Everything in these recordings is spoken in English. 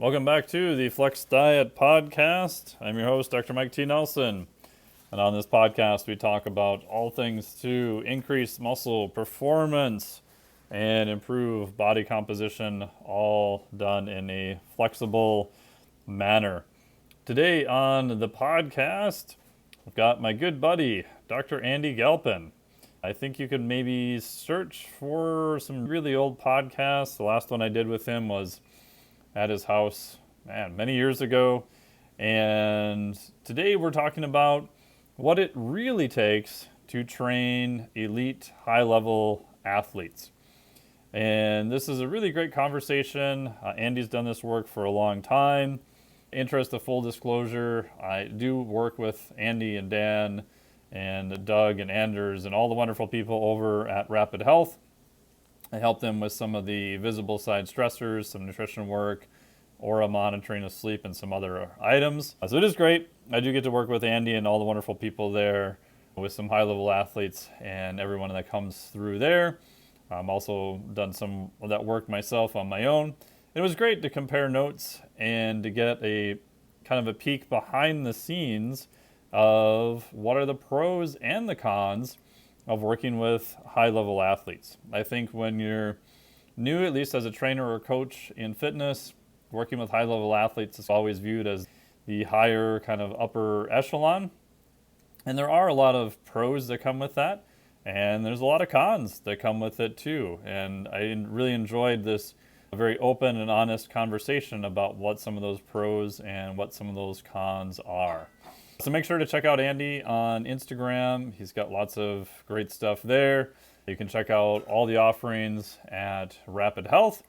Welcome back to the Flex Diet Podcast. I'm your host, Dr. Mike T. Nelson. And on this podcast, we talk about all things to increase muscle performance and improve body composition, all done in a flexible manner. Today on the podcast, I've got my good buddy, Dr. Andy Galpin. I think you could maybe search for some really old podcasts. The last one I did with him was at his house, many years ago. And today we're talking about what it really takes to train elite high-level athletes. And this is a really great conversation. Andy's done this work for a long time. Interest of full disclosure, I do work with Andy and Dan and Doug and Anders and all the wonderful people over at Rapid Health. I help them with some of the visible side stressors, some nutrition work, aura monitoring of sleep, and some other items. So it is great. I do get to work with Andy and all the wonderful people there with some high-level athletes and everyone that comes through there. I'm also done some of that work myself on my own. It was great to compare notes and to get a kind of a peek behind the scenes of what are the pros and the cons of working with high-level athletes. I think when you're new, at least as a trainer or coach in fitness, working with high-level athletes is always viewed as the higher kind of upper echelon. And there are a lot of pros that come with that, and there's a lot of cons that come with it too. And I really enjoyed this very open and honest conversation about what some of those pros and what some of those cons are. So make sure to check out Andy on Instagram. He's got lots of great stuff there. You can check out all the offerings at Rapid Health.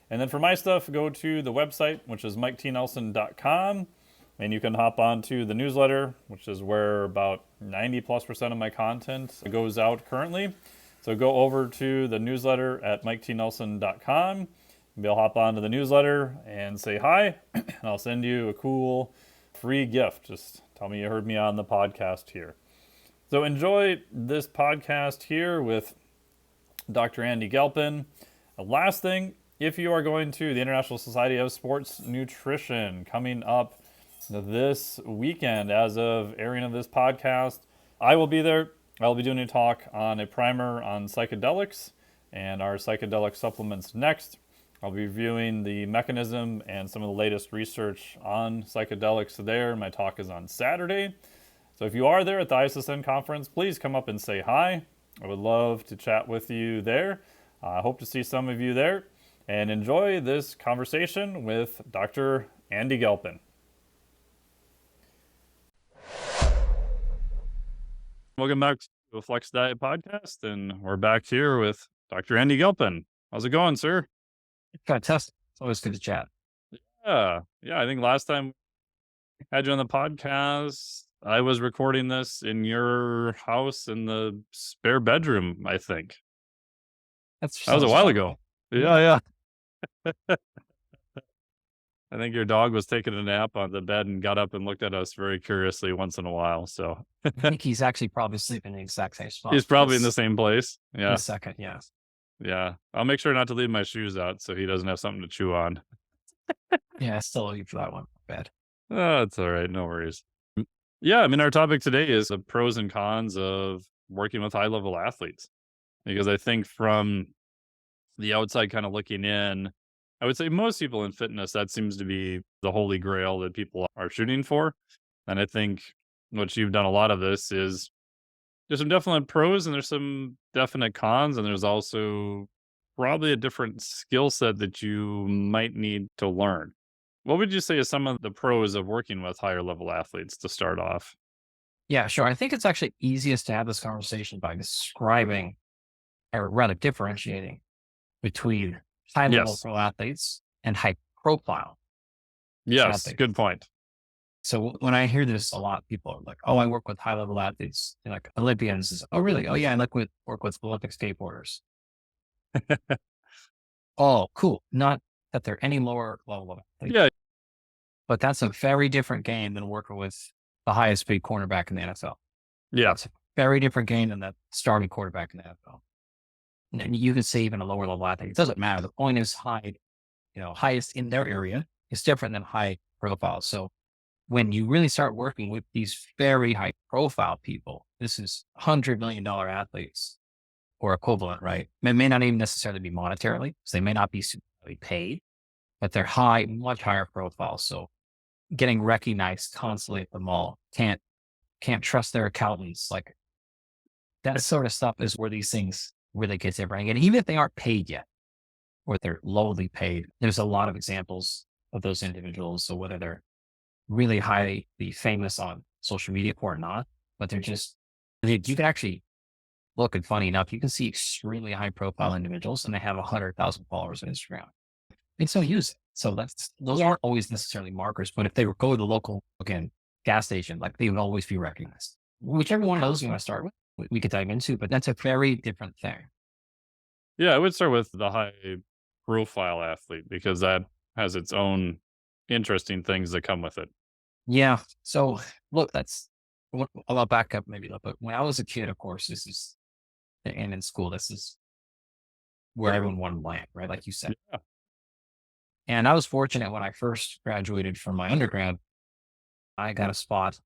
And then for my stuff, go to the website, which is miketnelson.com. And you can hop on to the newsletter, which is where about 90+% of my content goes out currently. So go over to the newsletter at miketnelson.com. Maybe I'll hop onto the newsletter and say hi, and I'll send you a cool free gift. Just tell me you heard me on the podcast here. So enjoy this podcast here with Dr. Andy Galpin. The last thing, if you are going to the International Society of Sports Nutrition coming up this weekend, as of airing of this podcast, I will be there. I'll be doing a talk on a primer on psychedelics and our psychedelic supplements next. I'll be reviewing the mechanism and some of the latest research on psychedelics there. My talk is on Saturday. So if you are there at the ISSN conference, please come up and say hi. I would love to chat with you there. I hope to see some of you there. And enjoy this conversation with Dr. Andy Galpin. Welcome back to the Flex Diet Podcast, and we're back here with Dr. Andy Galpin. How's it going, sir? Fantastic. It's always good to chat. Yeah. I think last time I had you on the podcast, I was recording this in your house in the spare bedroom, I think. That was a while ago. Yeah. I think your dog was taking a nap on the bed and got up and looked at us very curiously once in a while. So I think he's actually probably sleeping in the exact same spot. He's probably in the same place. Yeah. In a second, yeah. Yeah. I'll make sure not to leave my shoes out so he doesn't have something to chew on. Yeah, I still owe you for that one. Bad. Oh, it's all right. No worries. Yeah, I mean, our topic today is the pros and cons of working with high-level athletes. Because I think from the outside kind of looking in, I would say most people in fitness, that seems to be the holy grail that people are shooting for. And I think what you've done a lot of this is there's some definite pros and there's some definite cons. And there's also probably a different skill set that you might need to learn. What would you say is some of the pros of working with higher level athletes to start off? Yeah, sure. I think it's actually easiest to have this conversation by describing, or rather differentiating between high-level pro athletes and high-profile. Yes, athletes. Good point. So when I hear this a lot, people are like, "Oh, I work with high-level athletes, like Olympians." Oh, really? Oh, yeah, I work with Olympic skateboarders. Oh, cool. Not that they're any lower level of athletes. Yeah. But that's a very different game than working with the highest paid cornerback in the NFL. Yeah. It's a very different game than that starting quarterback in the NFL. And you could say even a lower level athlete. It doesn't matter. The point is highest in their area is different than high profile. So when you really start working with these very high profile people, this is $100 million athletes or equivalent, right? It may not even necessarily be monetarily, because they may not be superly paid, but they're high, much higher profile. So getting recognized constantly at the mall, can't trust their accountants. Like that sort of stuff is where these things really get different. And even if they aren't paid yet, or they're lowly paid, there's a lot of examples of those individuals. So whether they're really highly famous on social media or not, but you can actually look, and funny enough, you can see extremely high profile individuals and they have 100,000 followers on Instagram. They still use it. So those aren't always necessarily markers, but if they go to the local, again, gas station, like they would always be recognized. Whichever one of those you want to start with, we could dive into, but that's a very different thing. Yeah, I would start with the high profile athlete because that has its own interesting things that come with it. Yeah. So look, I'll back up maybe a little bit. When I was a kid, of course, and in school, this is where everyone wanted to land, right? Like you said. Yeah. And I was fortunate when I first graduated from my undergrad, I got a spot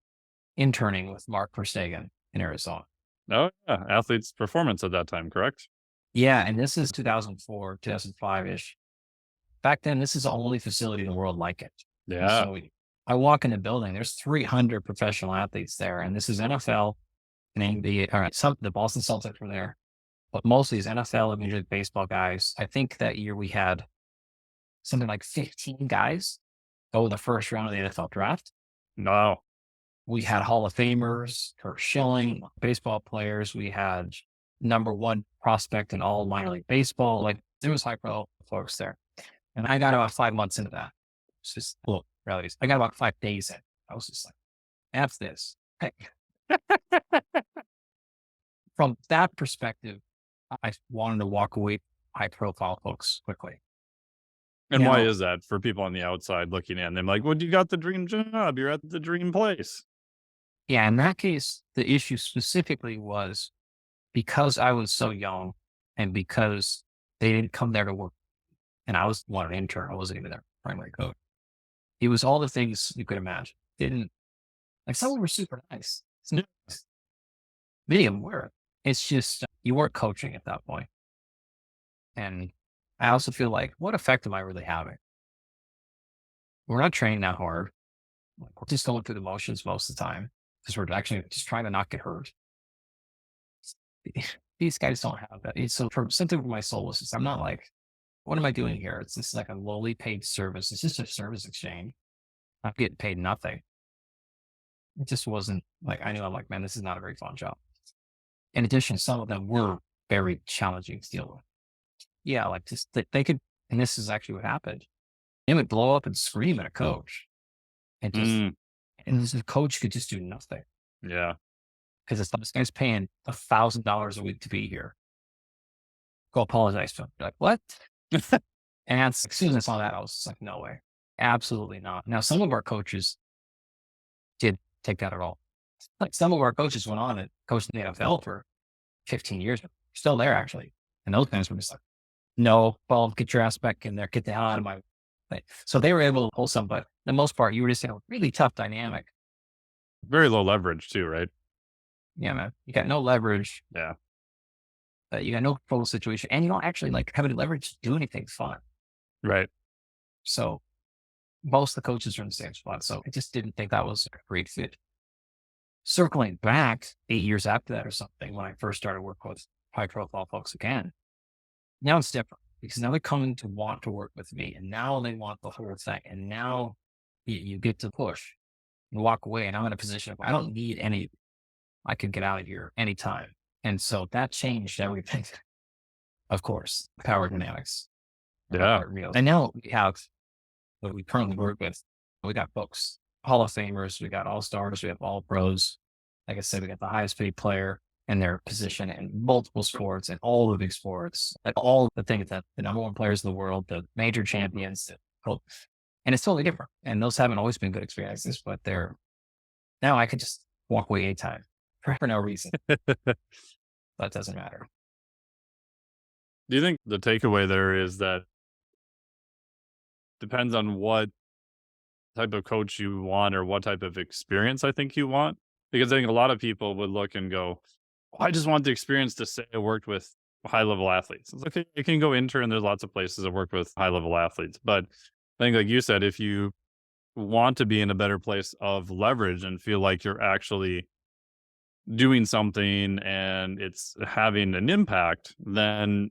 interning with Mark Verstegen in Arizona. Oh, yeah. Athletes' performance at that time, correct? Yeah. And this is 2004, 2005 ish. Back then, this is the only facility in the world like it. And Yeah. so I walk in the building, there's 300 professional athletes there. And this is NFL and NBA. All right. The Boston Celtics were there, but mostly is NFL and Major League Baseball guys. I think that year we had something like 15 guys go in the first round of the NFL draft. No. We had Hall of Famers, Kurt Schilling, baseball players. We had number one prospect in all minor league baseball. Like there was high pro folks there. And I got about 5 months into that. It's just, well, really, I got about 5 days in. I was just like, F this. From that perspective, I wanted to walk away high profile folks quickly. And why is that for people on the outside looking in? They're like, well, you got the dream job. You're at the dream place. Yeah, in that case, the issue specifically was because I was so young and because they didn't come there to work and I was an intern. I wasn't even their primary coach. It was all the things you could imagine. Some of them were super nice. Many of them were. It's just, you weren't coaching at that point. And I also feel like, what effect am I really having? We're not training that hard. We're just going through the motions most of the time because we're actually just trying to not get hurt. These guys don't have that. It's so something for my soul is just, I'm not like, what am I doing here? It's just like a lowly paid service. It's just a service exchange. I'm getting paid nothing. It just wasn't like, I'm like, man, this is not a very fun job. In addition, some of them were very challenging to deal with. Yeah, like just they could, and this is actually what happened. They would blow up and scream at a coach, and the coach could just do nothing. Yeah, because this guy's paying $1,000 a week to be here. Go apologize to him. Like what? And as soon as I saw that, I was just like, no way, absolutely not. Now, some of our coaches did take that at all. Like some of our coaches went on and coached in the NFL for 15 years, still there actually. And those guys were just like, no, well, get your ass back in there, get the hell out of my way. So they were able to pull some, but for the most part, you were just in a really tough dynamic. very low leverage too, right? Yeah, man. You got no leverage. Yeah. You got no control situation. And you don't actually like have any leverage to do anything fun. Right. So most of the coaches are in the same spot. So I just didn't think that was a great fit. Circling back 8 years after that or something, when I first started working with high profile folks again, now it's different because now they're coming to want to work with me and now they want the whole thing. And now you get to push and walk away. And I'm in a position of, I don't need any, I can get out of here anytime. And so that changed everything. Of course, power dynamics. Yeah. And now we have what we currently work with. We got folks, Hall of Famers, we got all stars, we have all pros. Like I said, we got the highest paid player in their position in multiple sports and all the big sports, like all the things that the number one players in the world, the major champions, and it's totally different. And those haven't always been good experiences, but now I could just walk away anytime for no reason. That doesn't matter. Do you think the takeaway there is that depends on what type of coach you want or what type of experience I think you want. Because I think a lot of people would look and go, "Well, I just want the experience to say I worked with high level athletes." It's okay, you can go intern. There's lots of places that work with high level athletes. But I think, like you said, if you want to be in a better place of leverage and feel like you're actually doing something and it's having an impact, then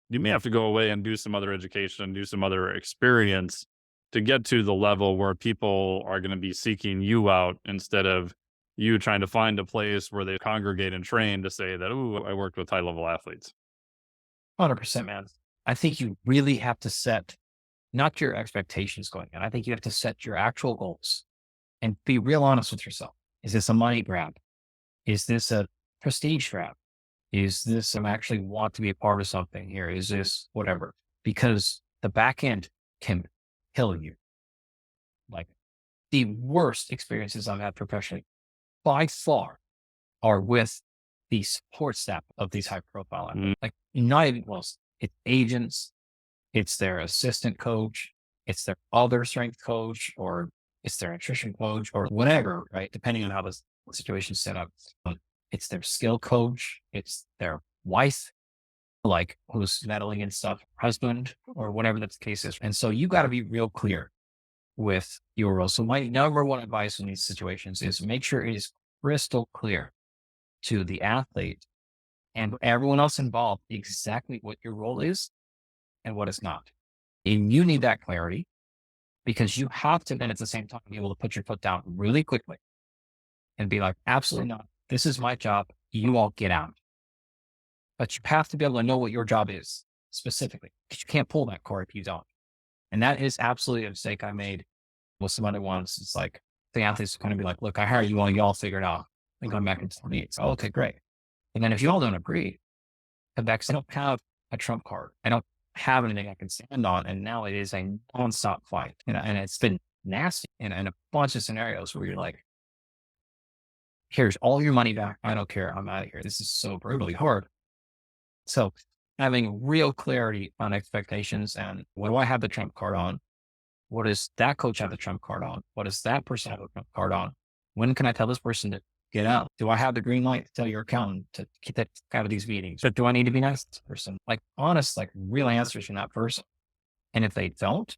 you may have to go away and do some other education, do some other experience to get to the level where people are going to be seeking you out instead of you trying to find a place where they congregate and train to say that, "Ooh, I worked with high level athletes." 100%, man. I think you really have to set not your expectations going in. I think you have to set your actual goals and be real honest with yourself. Is this a money grab? Is this a prestige grab? Is this, I'm actually want to be a part of something here? Is this whatever? Because the back end can kill you. Like the worst experiences I've had professionally by far are with the support staff of these high profile Mm. athletes. Like not even close. It's agents, it's their assistant coach, it's their other strength coach, or it's their nutrition coach or whatever, right? Depending on how the situation's set up. It's their skill coach, it's their wife, like who's meddling in stuff, husband, or whatever the case is. And so you got to be real clear with your role. So my number one advice in these situations is make sure it is crystal clear to the athlete and everyone else involved exactly what your role is and what it's not. And you need that clarity because you have to then at the same time be able to put your foot down really quickly and be like, absolutely not. This is my job. You all get out. But you have to be able to know what your job is specifically because you can't pull that cord if you don't. And that is absolutely a mistake I made with some other ones. It's like the athletes are going to be like, look, I hire you all, y'all figure it out. And going back into the meets. Oh, okay, great. And then if you all don't agree, come back. I don't have a trump card. I don't have anything I can stand on. And now it is a nonstop fight. And it's been nasty in a bunch of scenarios where you're like, here's all your money back. I don't care. I'm out of here. This is so brutally hard. So having real clarity on expectations and what do I have the trump card on? What does that coach have the trump card on? What does that person have the trump card on? When can I tell this person to get out? Do I have the green light to tell your accountant to get that out of these meetings? But do I need to be nice to this person? Like honest, like real answers from that person. And if they don't,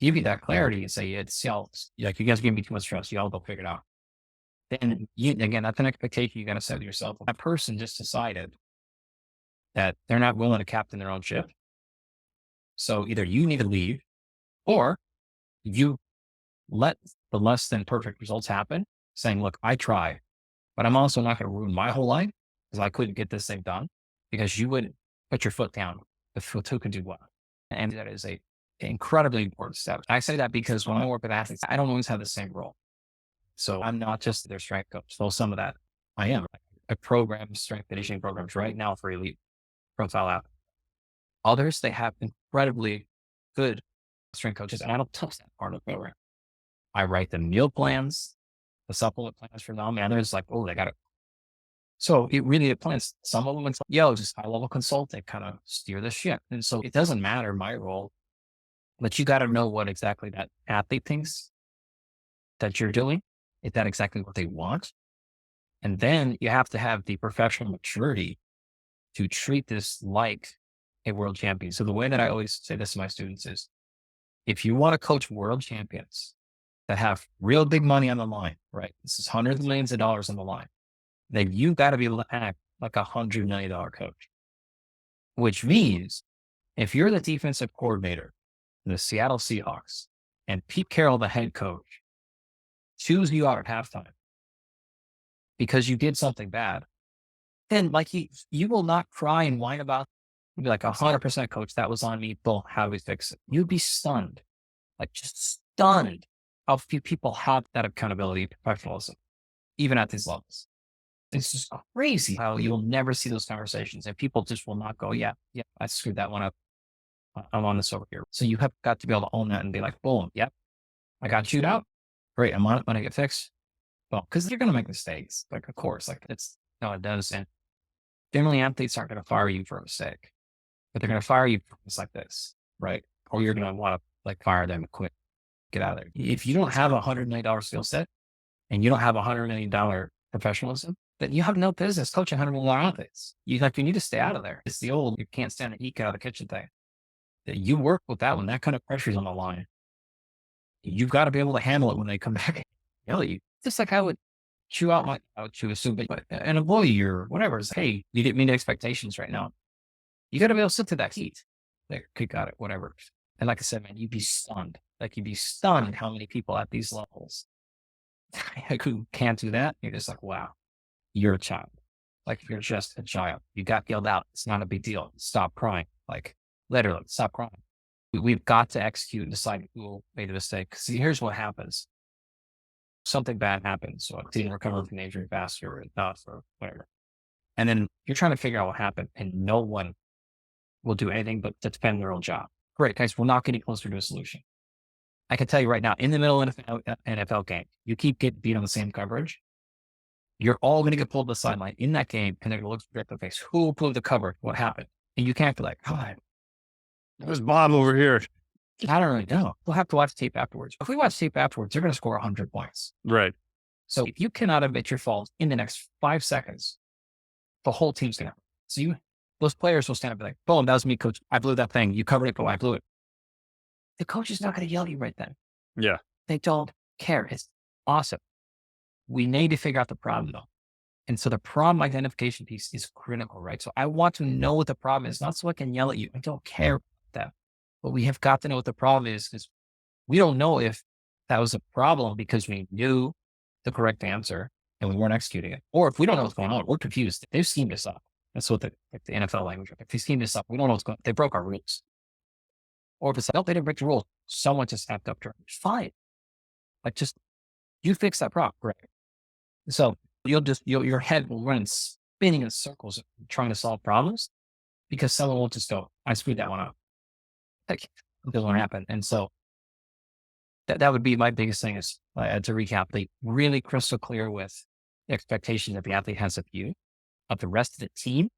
give you that clarity and say, it's y'all, like you guys give me too much trust. Y'all go figure it out. Then you, again, that's an expectation you got to set to yourself. That person just decided that they're not willing to captain their own ship. So either you need to leave or you let the less than perfect results happen, saying, look, I tried, but I'm also not going to ruin my whole life because I couldn't get this thing done because you wouldn't put your foot down if two could do well. And that is a incredibly important step. I say that because when I work with athletes, I don't always have the same role. So I'm not just their strength coach. So some of that I am. I program strength conditioning programs right now for elite profile athletes. Others, they have incredibly good strength coaches, and I don't touch that part of the program. I write the meal plans, the supplement plans for them, and others like, oh, they got it. So it really depends. Some of them, it's like, yo, just high level consulting, kind of steer the ship. And so it doesn't matter my role, but you got to know what exactly that athlete thinks that you're doing. Is that exactly what they want? And then you have to have the professional maturity to treat this like a world champion. So the way that I always say this to my students is, if you want to coach world champions that have real big money on the line, right? This is hundreds of millions of dollars on the line. Then you got to be able to act like $100 million coach, which means if you're the defensive coordinator in the Seattle Seahawks and Pete Carroll, the head coach, choose you out at halftime because you did something bad, then like you will not cry and whine about, you'll be like 100% coach, that was on me. Boom, how do we fix it? You'd be stunned, like just stunned how few people have that accountability, professionalism, even at these levels. It's just crazy how you'll never see those conversations and people just will not go, yeah, I screwed that one up. I'm on this over here. So you have got to be able to own that and be like, boom, yep, I got chewed out. Great, I'm on it when I get fixed. Well, because you're going to make mistakes. Like, of course, like it's, no, it does. And generally athletes aren't going to fire you for a mistake, but they're going to fire you for things like this, right? Or you're going to want to like fire them quick. get out of there. If you don't have $100 million skill set and you don't have $100 million professionalism, then you have no business coaching $100 million athletes. You need to stay out of there. It's the old, you can't stand to eat out of the kitchen thing. You work with that when that kind of pressure is on the line. You've got to be able to handle it when they come back and yell at you. Just like I would chew a soup, but an employee or whatever is, hey, you didn't meet expectations right now. You got to be able to sit to that heat. Like, okay, got it, whatever. And like I said, man, you'd be stunned. Like, you'd be stunned how many people at these levels who can't do that. You're just like, wow, you're a child. Like, you're just a child. You got yelled out. It's not a big deal. Stop crying. Like, literally, stop crying. We've got to execute and decide who made a mistake. Because here's what happens. Something bad happens. So a team recover from injury faster or not or whatever. And then you're trying to figure out what happened, and no one will do anything but to defend their own job. Great, guys, we're not getting closer to a solution. I can tell you right now, in the middle of an NFL game, you keep getting beat on the same coverage, you're all going to get pulled to the sideline in that game, and they're going to look straight in the face. Who pulled the cover? What happened? And you can't be like, God, there's Bob over here. I don't really know. We'll have to watch tape afterwards. If we watch tape afterwards, they're going to score 100 points. Right. So if you cannot admit your fault in the next 5 seconds, the whole team's going to. So those players will stand up and be like, boom, that was me, coach. I blew that thing. You covered it, but I blew it. The coach is not going to yell at you right then. Yeah. They don't care. It's awesome. We need to figure out the problem though. And so the problem identification piece is critical, right? So I want to know what the problem is, not so I can yell at you. I don't care about that. But we have got to know what the problem is, because we don't know if that was a problem because we knew the correct answer and we weren't executing it. Or if we don't know what's going on, we're confused. They've schemed us up. That's what the NFL language. If they schemed us up, we don't know what's going on. They broke our rules. Or if it's like, no, they didn't break the rules. Someone just stepped up to it. Fine. Like, just, you fix that problem. Right. So your head will run spinning in circles trying to solve problems because someone will just go, I screwed that one up. Like, it doesn't happen. And so that would be my biggest thing is, to recap, be really crystal clear with the expectation that the athlete has of you, of the rest of the team,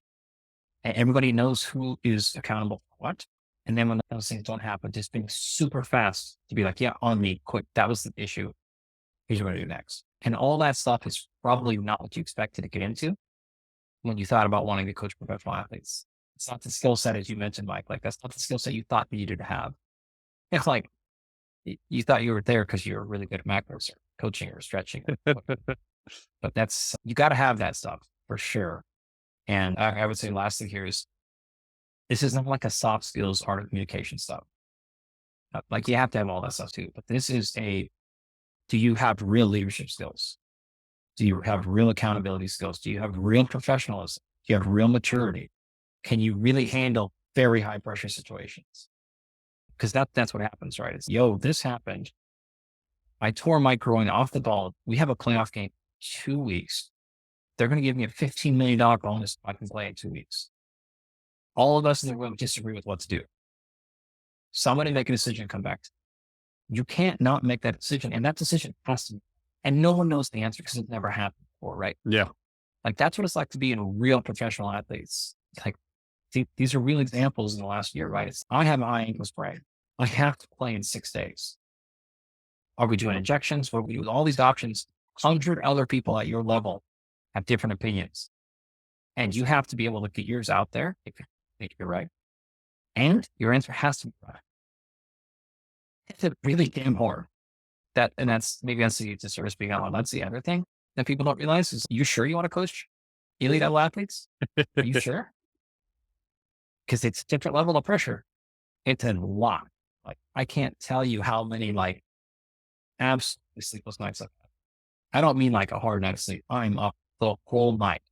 and everybody knows who is accountable for what. And then when those things don't happen, just being super fast to be like, yeah, on me, quick. That was the issue. Here's what I'm going to do next. And all that stuff is probably not what you expected to get into when you thought about wanting to coach professional athletes. It's not the skill set, as you mentioned, Mike. Like, that's not the skill set you thought you needed to have. It's like, you thought you were there because you were really good at macros or coaching or stretching. But you got to have that stuff for sure. And I would say last thing here is, this isn't like a soft skills, art of communication stuff. Like, you have to have all that stuff too. But this is do you have real leadership skills? Do you have real accountability skills? Do you have real professionalism? Do you have real maturity? Can you really handle very high pressure situations? Because that's what happens, right? It's, this happened. I tore my groin off the ball. We have a playoff game in 2 weeks. They're going to give me a $15 million bonus if I can play in 2 weeks. All of us in the room disagree with what to do. Somebody make a decision and come back. You can't not make that decision. And that decision has to, and no one knows the answer because it never happened before, right? Yeah. Like, that's what it's like to be in real professional athletes. Like, these are real examples in the last year, right? I have an eye ankle sprain. I have to play in 6 days. Are we doing injections? What are we doing? All these options. 100 other people at your level have different opinions. And you have to be able to get yours out there if you think you're right. And your answer has to be right. It's really damn hard. That's the disservice being out loud. That's the other thing that people don't realize is, you sure you want to coach elite level athletes? Are you sure? Because it's a different level of pressure. It's a lot. Like, I can't tell you how many absolutely sleepless nights I've had. I don't mean like a hard night of sleep. I'm up the whole night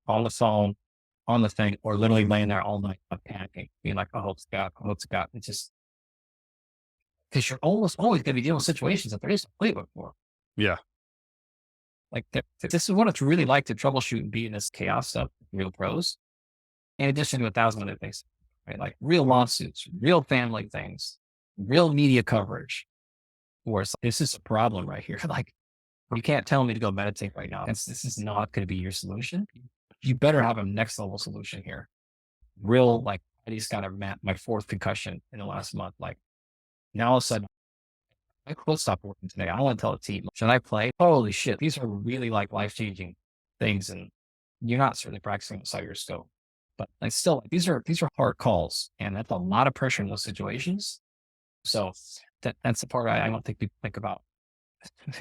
on the phone, on the thing, or literally laying there all night, panicking, being like, I hope to God. It's just, because you're almost always going to be dealing with situations that there is a playbook for. Yeah. Like, this is what it's really like to troubleshoot and be in this chaos stuff, real pros, in addition to 1,000 other things, right? Like real lawsuits, real family things, real media coverage, where it's like, this is a problem right here. Like, you can't tell me to go meditate right now. This is not going to be your solution. You better have a next level solution here. Real, like, I just got my 4th concussion in the last month. Like, now all of a sudden, I will stop working today. I want to tell the team, should I play? Holy shit. These are really like life-changing things. And you're not certainly practicing outside your scope. But like still, these are hard calls. And that's a lot of pressure in those situations. So that's the part I don't think people think about.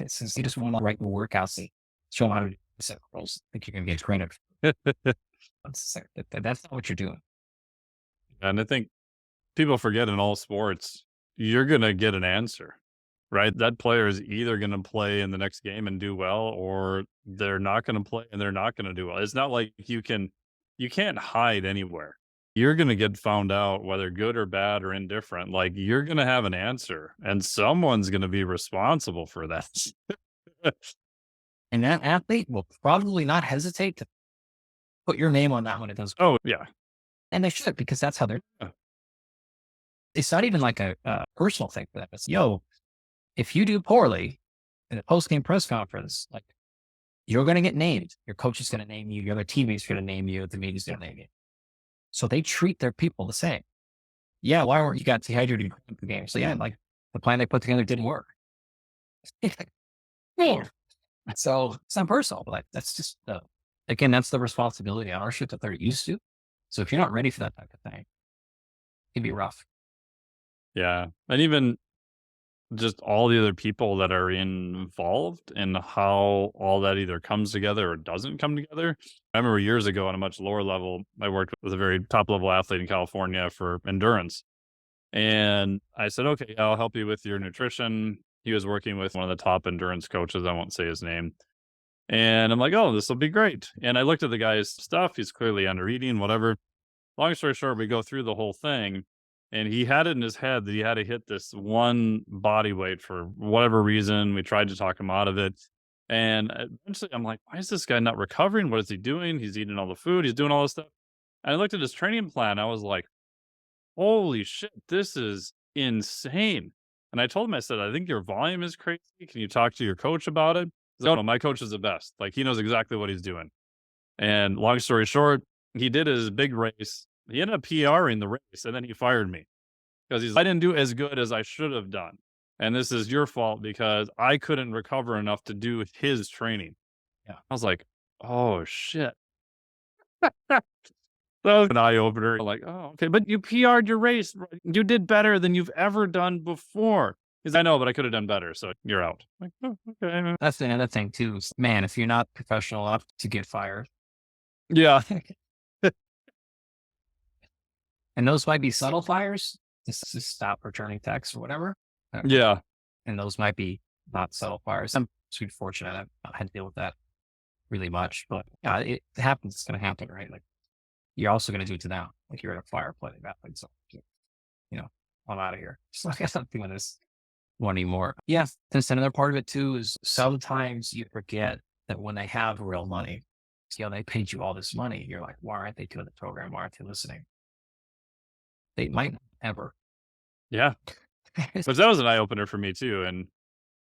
Since you just want to write the workouts and show them how to do set goals, I think you're going to get credit. That's not what you're doing. And I think people forget in all sports, you're going to get an answer, right? That player is either going to play in the next game and do well, or they're not going to play and they're not going to do well. It's not like you can't hide anywhere. You're going to get found out, whether good or bad or indifferent. Like, you're going to have an answer, and someone's going to be responsible for that. And that athlete will probably not hesitate to put your name on that when it does. Oh, yeah. And they should, because that's how they're. Yeah. It's not even like a personal thing for them. It's, yo, if you do poorly in a post-game press conference, like, you're going to get named. Your coach is going to name you. Your other teammates are going to name you. The media's going to name you. So they treat their people the same. Yeah, why weren't you got dehydrated in the game? So yeah, like, the plan they put together didn't work. Yeah. So it's not personal, but like, that's just again, that's the responsibility and ownership that they're used to. So if you're not ready for that type of thing, it'd be rough. Yeah. And even just all the other people that are involved and how all that either comes together or doesn't come together. I remember years ago on a much lower level, I worked with a very top level athlete in California for endurance. And I said, okay, I'll help you with your nutrition. He was working with one of the top endurance coaches. I won't say his name. And I'm like, oh, this will be great. And I looked at the guy's stuff. He's clearly under eating, whatever. Long story short, we go through the whole thing. And he had it in his head that he had to hit this one body weight for whatever reason. We tried to talk him out of it. And eventually I'm like, why is this guy not recovering? What is he doing? He's eating all the food. He's doing all this stuff. And I looked at his training plan. I was like, holy shit, this is insane. And I told him, I said, I think your volume is crazy. Can you talk to your coach about it? He's like, oh, no, my coach is the best. Like, he knows exactly what he's doing. And long story short, he did his big race. He ended up PRing the race, and then he fired me because I didn't do as good as I should have done. And this is your fault because I couldn't recover enough to do his training. Yeah. I was like, oh, shit. That was an eye opener. Like, oh, okay, but you PR'd your race. You did better than you've ever done before. He's, I know, but I could have done better. So you're out. Like, oh, okay. That's the other thing too. Man, if you're not professional enough to get fired. Yeah. And those might be subtle fires. Just to stop returning texts or whatever. Yeah. And those might be not subtle fires. I'm super fortunate. I've not had to deal with that really much, but yeah, it happens. It's going to happen, right? Like, you're also going to do it to them. Like, you're at a fire playing that. Like, so, I'm out of here. So I guess I'm doing this one anymore. Yeah. There's another part of it too, is sometimes you forget that when they have real money, they paid you all this money. You're like, why aren't they doing the program? Why aren't they listening? They might not ever. Yeah. But that was an eye opener for me too. And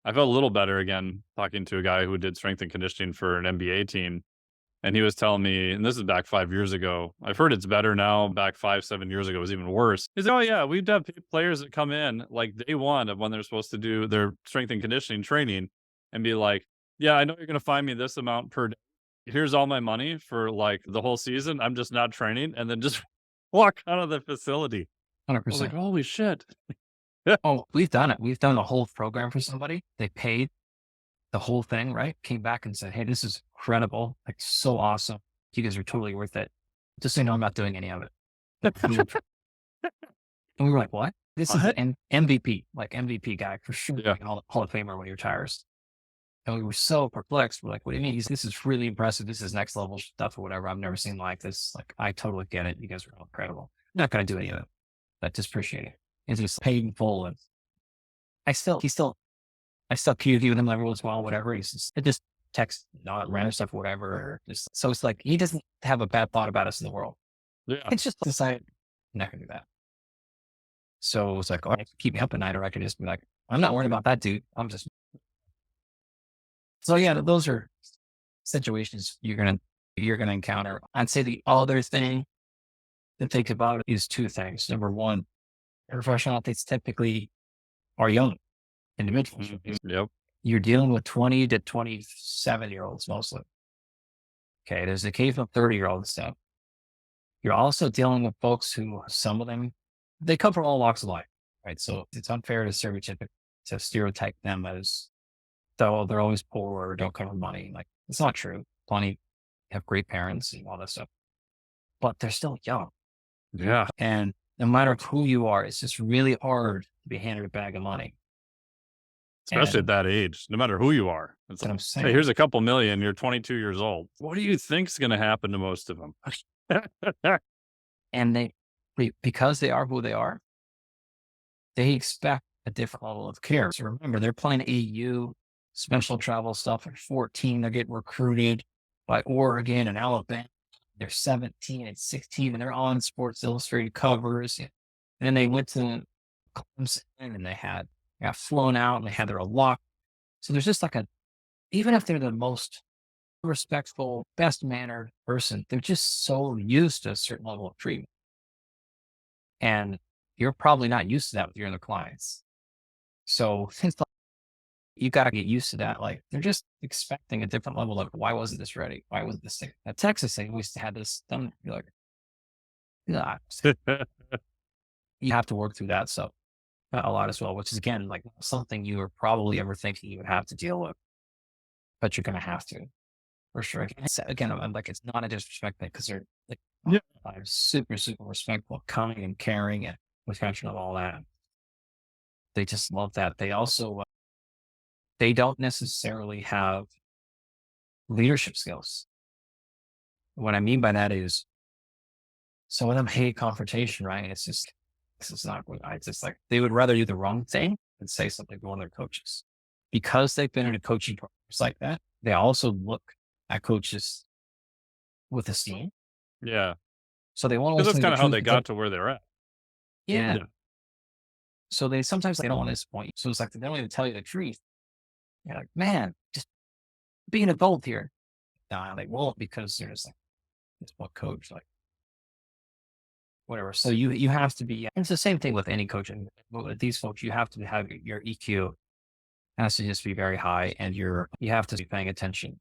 I felt a little better again talking to a guy who did strength and conditioning for an NBA team. And he was telling me, and this is back 5 years ago. I've heard it's better now. Back 5-7 years ago, it was even worse. He's like, oh yeah, we've had players that come in like day one of when they're supposed to do their strength and conditioning training and be like, yeah, I know you're going to find me this amount per day. Here's all my money for like the whole season. I'm just not training. And then just walk out of the facility. 100%. I was like, holy shit. Oh, we've done it. We've done the whole program for somebody. They paid the whole thing, right? Came back and said, hey, this is incredible. Like, so awesome. You guys are totally worth it. Just so you know, I'm not doing any of it. And we were like, what? This is an MVP, like MVP guy for sure. Yeah. Hall of Famer when he retires. And we were so perplexed. We're like, what do you mean? This is really impressive. This is next level stuff or whatever. I've never seen like this. Like, I totally get it. You guys are incredible. I'm not going to do any of it, but just appreciate it. It's just paid in full. And I still communicate with him every once in a while, whatever. It just text, random stuff, whatever. So it's like, he doesn't have a bad thought about us in the world. Yeah. It's just decided I'm not going to do that. So it's like, all right, keep me up at night, or I can just be like, I'm not worried about that, dude. So yeah, those are situations you're going to encounter. I'd say the other thing to think about is two things. Number one, professional athletes typically are young. individuals. Yep. You're dealing with 20 to 27-year-olds mostly. Okay. There's the occasional 30-year-old stuff. You're also dealing with folks who, some of them, they come from all walks of life, right? So it's unfair to stereotype them as though they're always poor or don't come from money. Like, it's not true. Plenty have great parents and all that stuff, but they're still young. Yeah. And no matter who you are, it's just really hard to be handed a bag of money. Especially at And that age, no matter who you are. It's that's what I'm like, saying. hey, here's a couple million. You're 22 years old. What do you think's going to happen to most of them? And because they are who they are, they expect a different level of care. So remember, they're playing AU, special travel stuff at 14. They're getting recruited by Oregon and Alabama. They're 17 and 16, and they're on Sports Illustrated covers. And then they went to Clemson and they got flown out and they had their lock. So there's just like even if they're the most respectful, best mannered person, they're just so used to a certain level of treatment. And you're probably not used to that with your other clients. So it's like, you got to get used to that. Like, they're just expecting a different level of, why wasn't this ready? Why wasn't this thing? At Texas, they always had this done. You're like, nah. You have to work through that stuff a lot as well, which is, again, like something you were probably ever thinking you would have to deal with, but you're going to have to, for sure. Again, I'm like, it's not a disrespect thing, because they're like, Yeah. I'm super, super respectful, kind and caring, and respectful of all that. They just love that. They also, they don't necessarily have leadership skills. What I mean by that is, some of them hate confrontation, right? It's just, this is not good. It's just like, they would rather do the wrong thing than say something to one of their coaches. Because they've been in a coaching programs like that, they also look at coaches with esteem. Yeah. So they won't Because always that's tell kind you of the how truth. they got to where they're at. Yeah. Yeah. So they sometimes they don't want to disappoint you. So it's like, they don't even tell you the truth. You're like, man, just be an adult here. Nah, they won't, because they're just like, it's what coach, like, whatever. So you have to be, and it's the same thing with any coaching. But with these folks, you have to have your EQ has to just be very high, and you have to be paying attention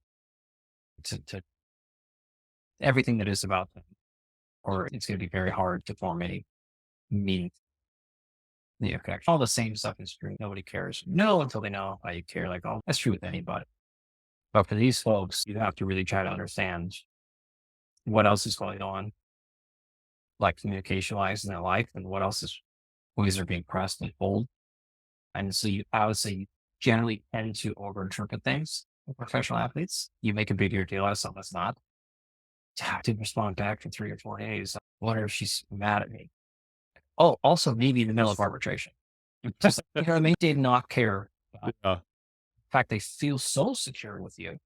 to everything that is about them, or it's going to be very hard to form any meaning. Yeah, connection. All the same stuff is true. Nobody cares. No, until they know why you care. Like, oh, that's true with anybody. But for these folks, you have to really try to understand what else is going on, like communication wise in their life, and what else is, ways are being pressed and pulled. And so I would say you generally tend to overinterpret things with professional athletes. You make a bigger deal out of something that's not. I didn't respond back for 3 or 4 days. I wonder if she's mad at me. Oh, also maybe in the middle of arbitration. Just, you know what I mean? Did not care. Yeah. In fact, they feel so secure with you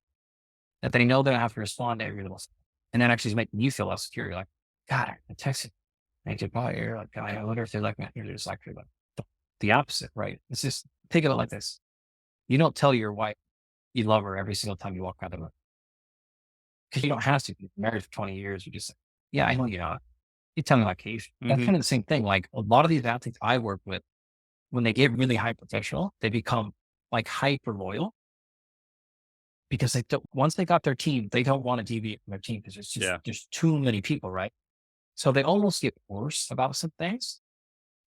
that they know they don't have to respond to every little stuff. And that actually is making you feel less secure. You're like, God, I texted. I did buy you're like, God, I wonder if they like me. You're just like, the opposite, right? It's just, think of it like this. You don't tell your wife you love her every single time you walk out the room, because you don't have to. You're married for 20 years. You just, yeah, I know you know. You tell me like, hey, that's kind of the same thing. Like, a lot of these athletes I work with, when they get really high professional, they become like hyper loyal, because they don't, once they got their team, they don't want to deviate from their team, because it's just, there's too many people, right? So they almost get worse about some things,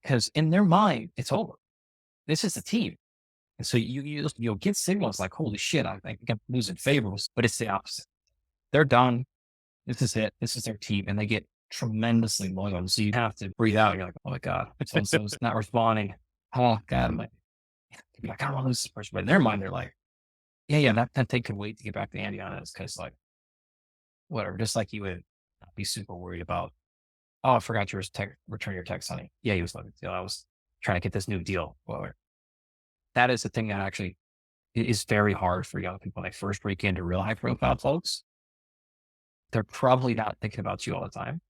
because in their mind, it's over. This is the team. And so you'll get signals like, holy shit, I think I'm losing favors, but it's the opposite. They're done. This is it. This is their team. And they get tremendously loyal. So you have to breathe out. You're like, oh my God, so-and-so's not responding. Oh God, I'm like, I don't want to lose this person. But in their mind, they're like, yeah, that thing could wait to get back to Andy on us, because like, whatever, just like you would not be super worried about, oh, I forgot your return your text, honey. Yeah, he was like, I was trying to get this new deal. Whatever. That is the thing that actually is very hard for young people when they first break into real high profile folks. They're probably not thinking about you all the time.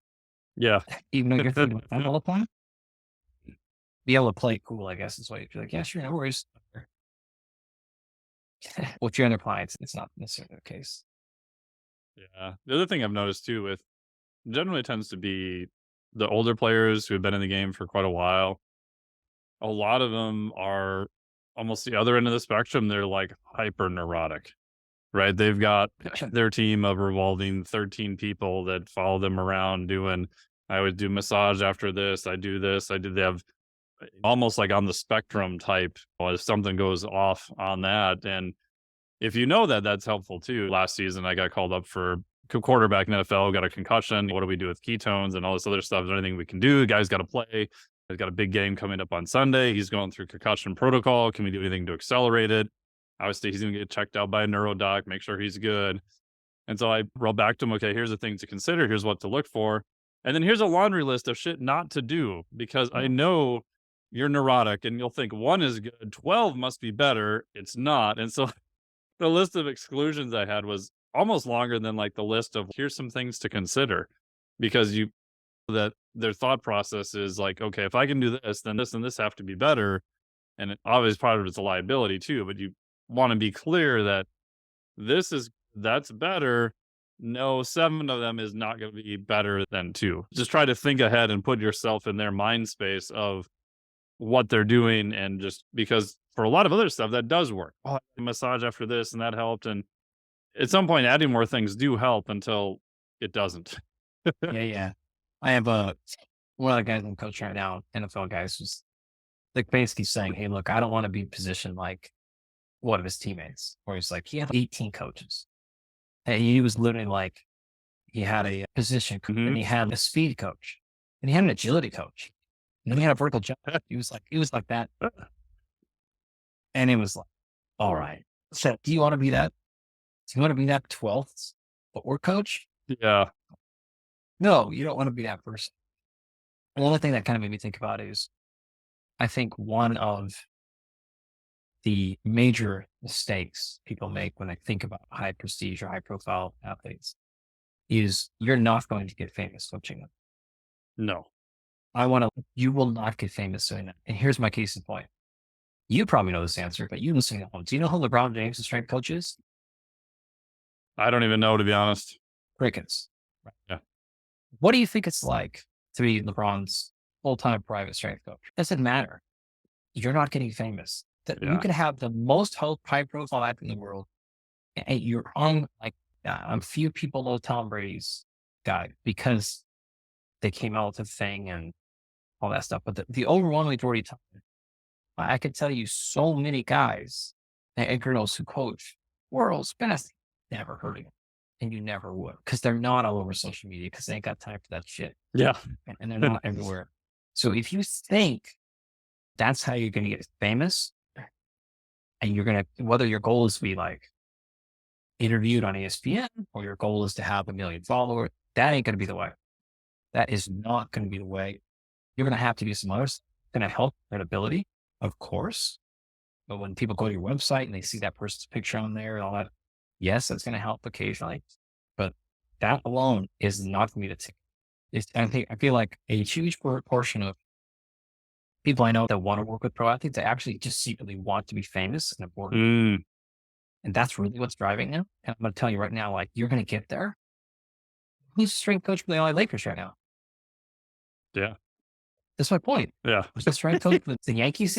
Yeah. Even though you're thinking about them all the time. Be able to play it cool, I guess, is what you're like, yeah, sure, no worries. With your other clients, it's not necessarily the case. Yeah. The other thing I've noticed too, with generally tends to be the older players who have been in the game for quite a while. A lot of them are almost the other end of the spectrum, they're like hyper neurotic, right? They've got their team of revolving 13 people that follow them around doing, I would do massage after this. I do this. They have almost like on the spectrum type, if something goes off on that. And if you know that, that's helpful too. Last season, I got called up for quarterback in NFL, got a concussion. What do we do with ketones and all this other stuff? Is there anything we can do? The guy's got to play. He's got a big game coming up on Sunday. He's going through concussion protocol. Can we do anything to accelerate it? Obviously, he's going to get checked out by a neurodoc, make sure he's good. And so I wrote back to him, okay, here's the thing to consider. Here's what to look for. And then here's a laundry list of shit not to do, because I know you're neurotic and you'll think 1 is good, 12 must be better. It's not. And so the list of exclusions I had was almost longer than like the list of here's some things to consider, because that their thought process is like, okay, if I can do this, then this and this have to be better. And obviously part of it's a liability too, but you want to be clear that that's better. No, 7 of them is not going to be better than 2. Just try to think ahead and put yourself in their mind space of what they're doing. And just because for a lot of other stuff that does work. Oh, I had a massage after this and that helped. And at some point adding more things do help until it doesn't. Yeah. I have one of the guys I'm coaching right now, NFL guys, who's like basically saying, hey, look, I don't want to be positioned like one of his teammates, where he's like, he had 18 coaches. And he was literally like, he had a position coach, and he had a speed coach, and he had an agility coach, and then he had a vertical jump. He was like that. And it was like, all right. So do you want to be that? Do you want to be that 12th footwork coach? Yeah. No, you don't want to be that person. The only thing that kind of made me think about is, I think one of the major mistakes people make when they think about high prestige or high profile athletes is you're not going to get famous coaching them. No. You will not get famous doing that. And here's my case in point. You probably know this answer, but you listen at home. Do you know who LeBron James' strength coach is? I don't even know, to be honest. Crickets. Right. Yeah. What do you think it's like to be LeBron's full-time private strength coach? Doesn't matter. You're not getting famous. You can have the most high profile athlete in the world, and you're on like a few people know Tom Brady's guy because they came out with a thing and all that stuff. But the overwhelming majority of time, I could tell you so many guys and girls who coach world's best, never heard of them. And you never would, because they're not all over social media, because they ain't got time for that shit. Yeah. And they're not everywhere. So if you think that's how you're going to get famous, and you're going to, whether your goal is to be like interviewed on ESPN or your goal is to have 1 million followers, that ain't going to be the way. That is not going to be the way. You're going to have to do some others. Going to help credibility, of course. But when people go to your website and they see that person's picture on there and all that, yes, that's going to help occasionally. But that alone is not for me to take. I feel like a huge portion of people I know that want to work with pro athletes, they actually just secretly want to be famous and important. And that's really what's driving them. And I'm going to tell you right now, like, you're going to get there. Who's the strength coach for the LA Lakers right now? Yeah. That's my point. Yeah. Who's the strength coach for the Yankees?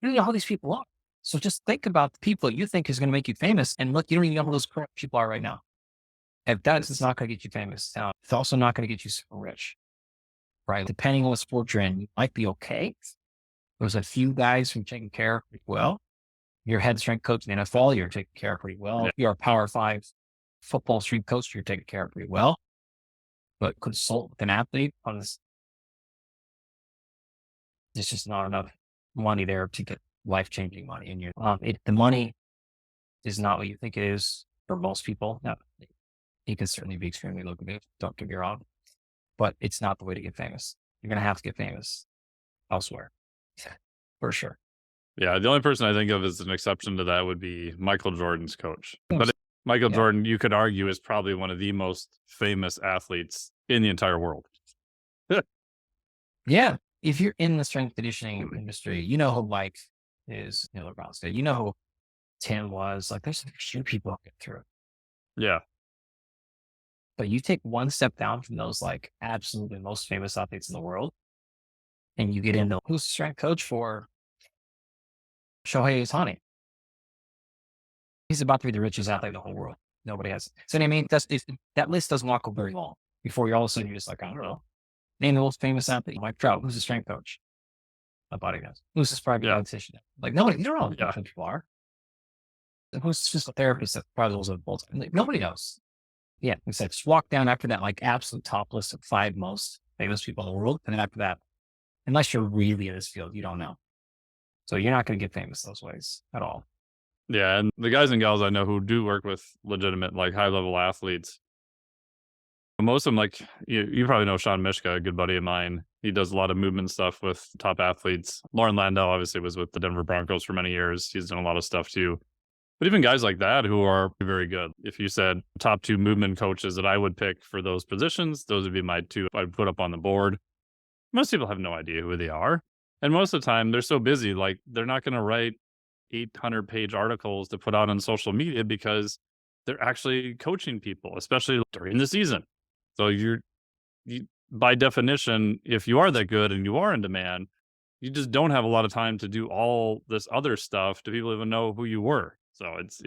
You don't know who these people are. So just think about the people you think is going to make you famous. And look, you don't even know who those current people are right now. If it's not going to get you famous. It's also not going to get you super rich. Right? Depending on what sport you're in, you might be okay. There's a few guys who are taken care of pretty well. Your head strength coach in the NFL, you're taken care of pretty well. Yeah. If you're a Power 5 football strength coach, you're taken care of pretty well. But consult with an athlete on this, there's just not enough money there to get life-changing money in your the money is not what you think it is for most people. Now, it can certainly be extremely lucrative, don't get me wrong, but it's not the way to get famous. You're going to have to get famous elsewhere. For sure. Yeah, the only person I think of as an exception to that would be Michael Jordan's coach. But Michael Jordan, you could argue, is probably one of the most famous athletes in the entire world. Yeah. If you're in the strength conditioning industry, you know who Mike is, LeBron State. You know who Tim was. Like, there's a few people who get through it. Yeah. But you take one step down from those, like, absolutely most famous athletes in the world, and you get into who's the strength coach for Shohei Ohtani. He's about to be the richest athlete in the whole world. Nobody has. So I mean, that list doesn't walk very long before you're all of a sudden you're just like, I don't know. Name the most famous athlete. Mike Trout. Who's the strength coach? My body knows. Who's his private dietitian? Like nobody. You don't know who the people are. Who's the physical therapist that probably was a bolt? Like, nobody knows. Yeah, we said just walk down after that, like absolute top list of 5 most famous people in the world, and then after that, unless you're really in this field, you don't know. So you're not going to get famous those ways at all. Yeah, and the guys and gals I know who do work with legitimate, like high-level athletes, most of them, like you probably know Sean Mishka, a good buddy of mine. He does a lot of movement stuff with top athletes. Lauren Landau obviously was with the Denver Broncos for many years. He's done a lot of stuff too. But even guys like that who are very good. If you said top 2 movement coaches that I would pick for those positions, those would be my 2 I'd put up on the board. Most people have no idea who they are. And most of the time they're so busy, like they're not going to write 800-page articles to put out on social media because they're actually coaching people, especially during the season. So you, by definition, if you are that good and you are in demand, you just don't have a lot of time to do all this other stuff to people even know who you were. So it's,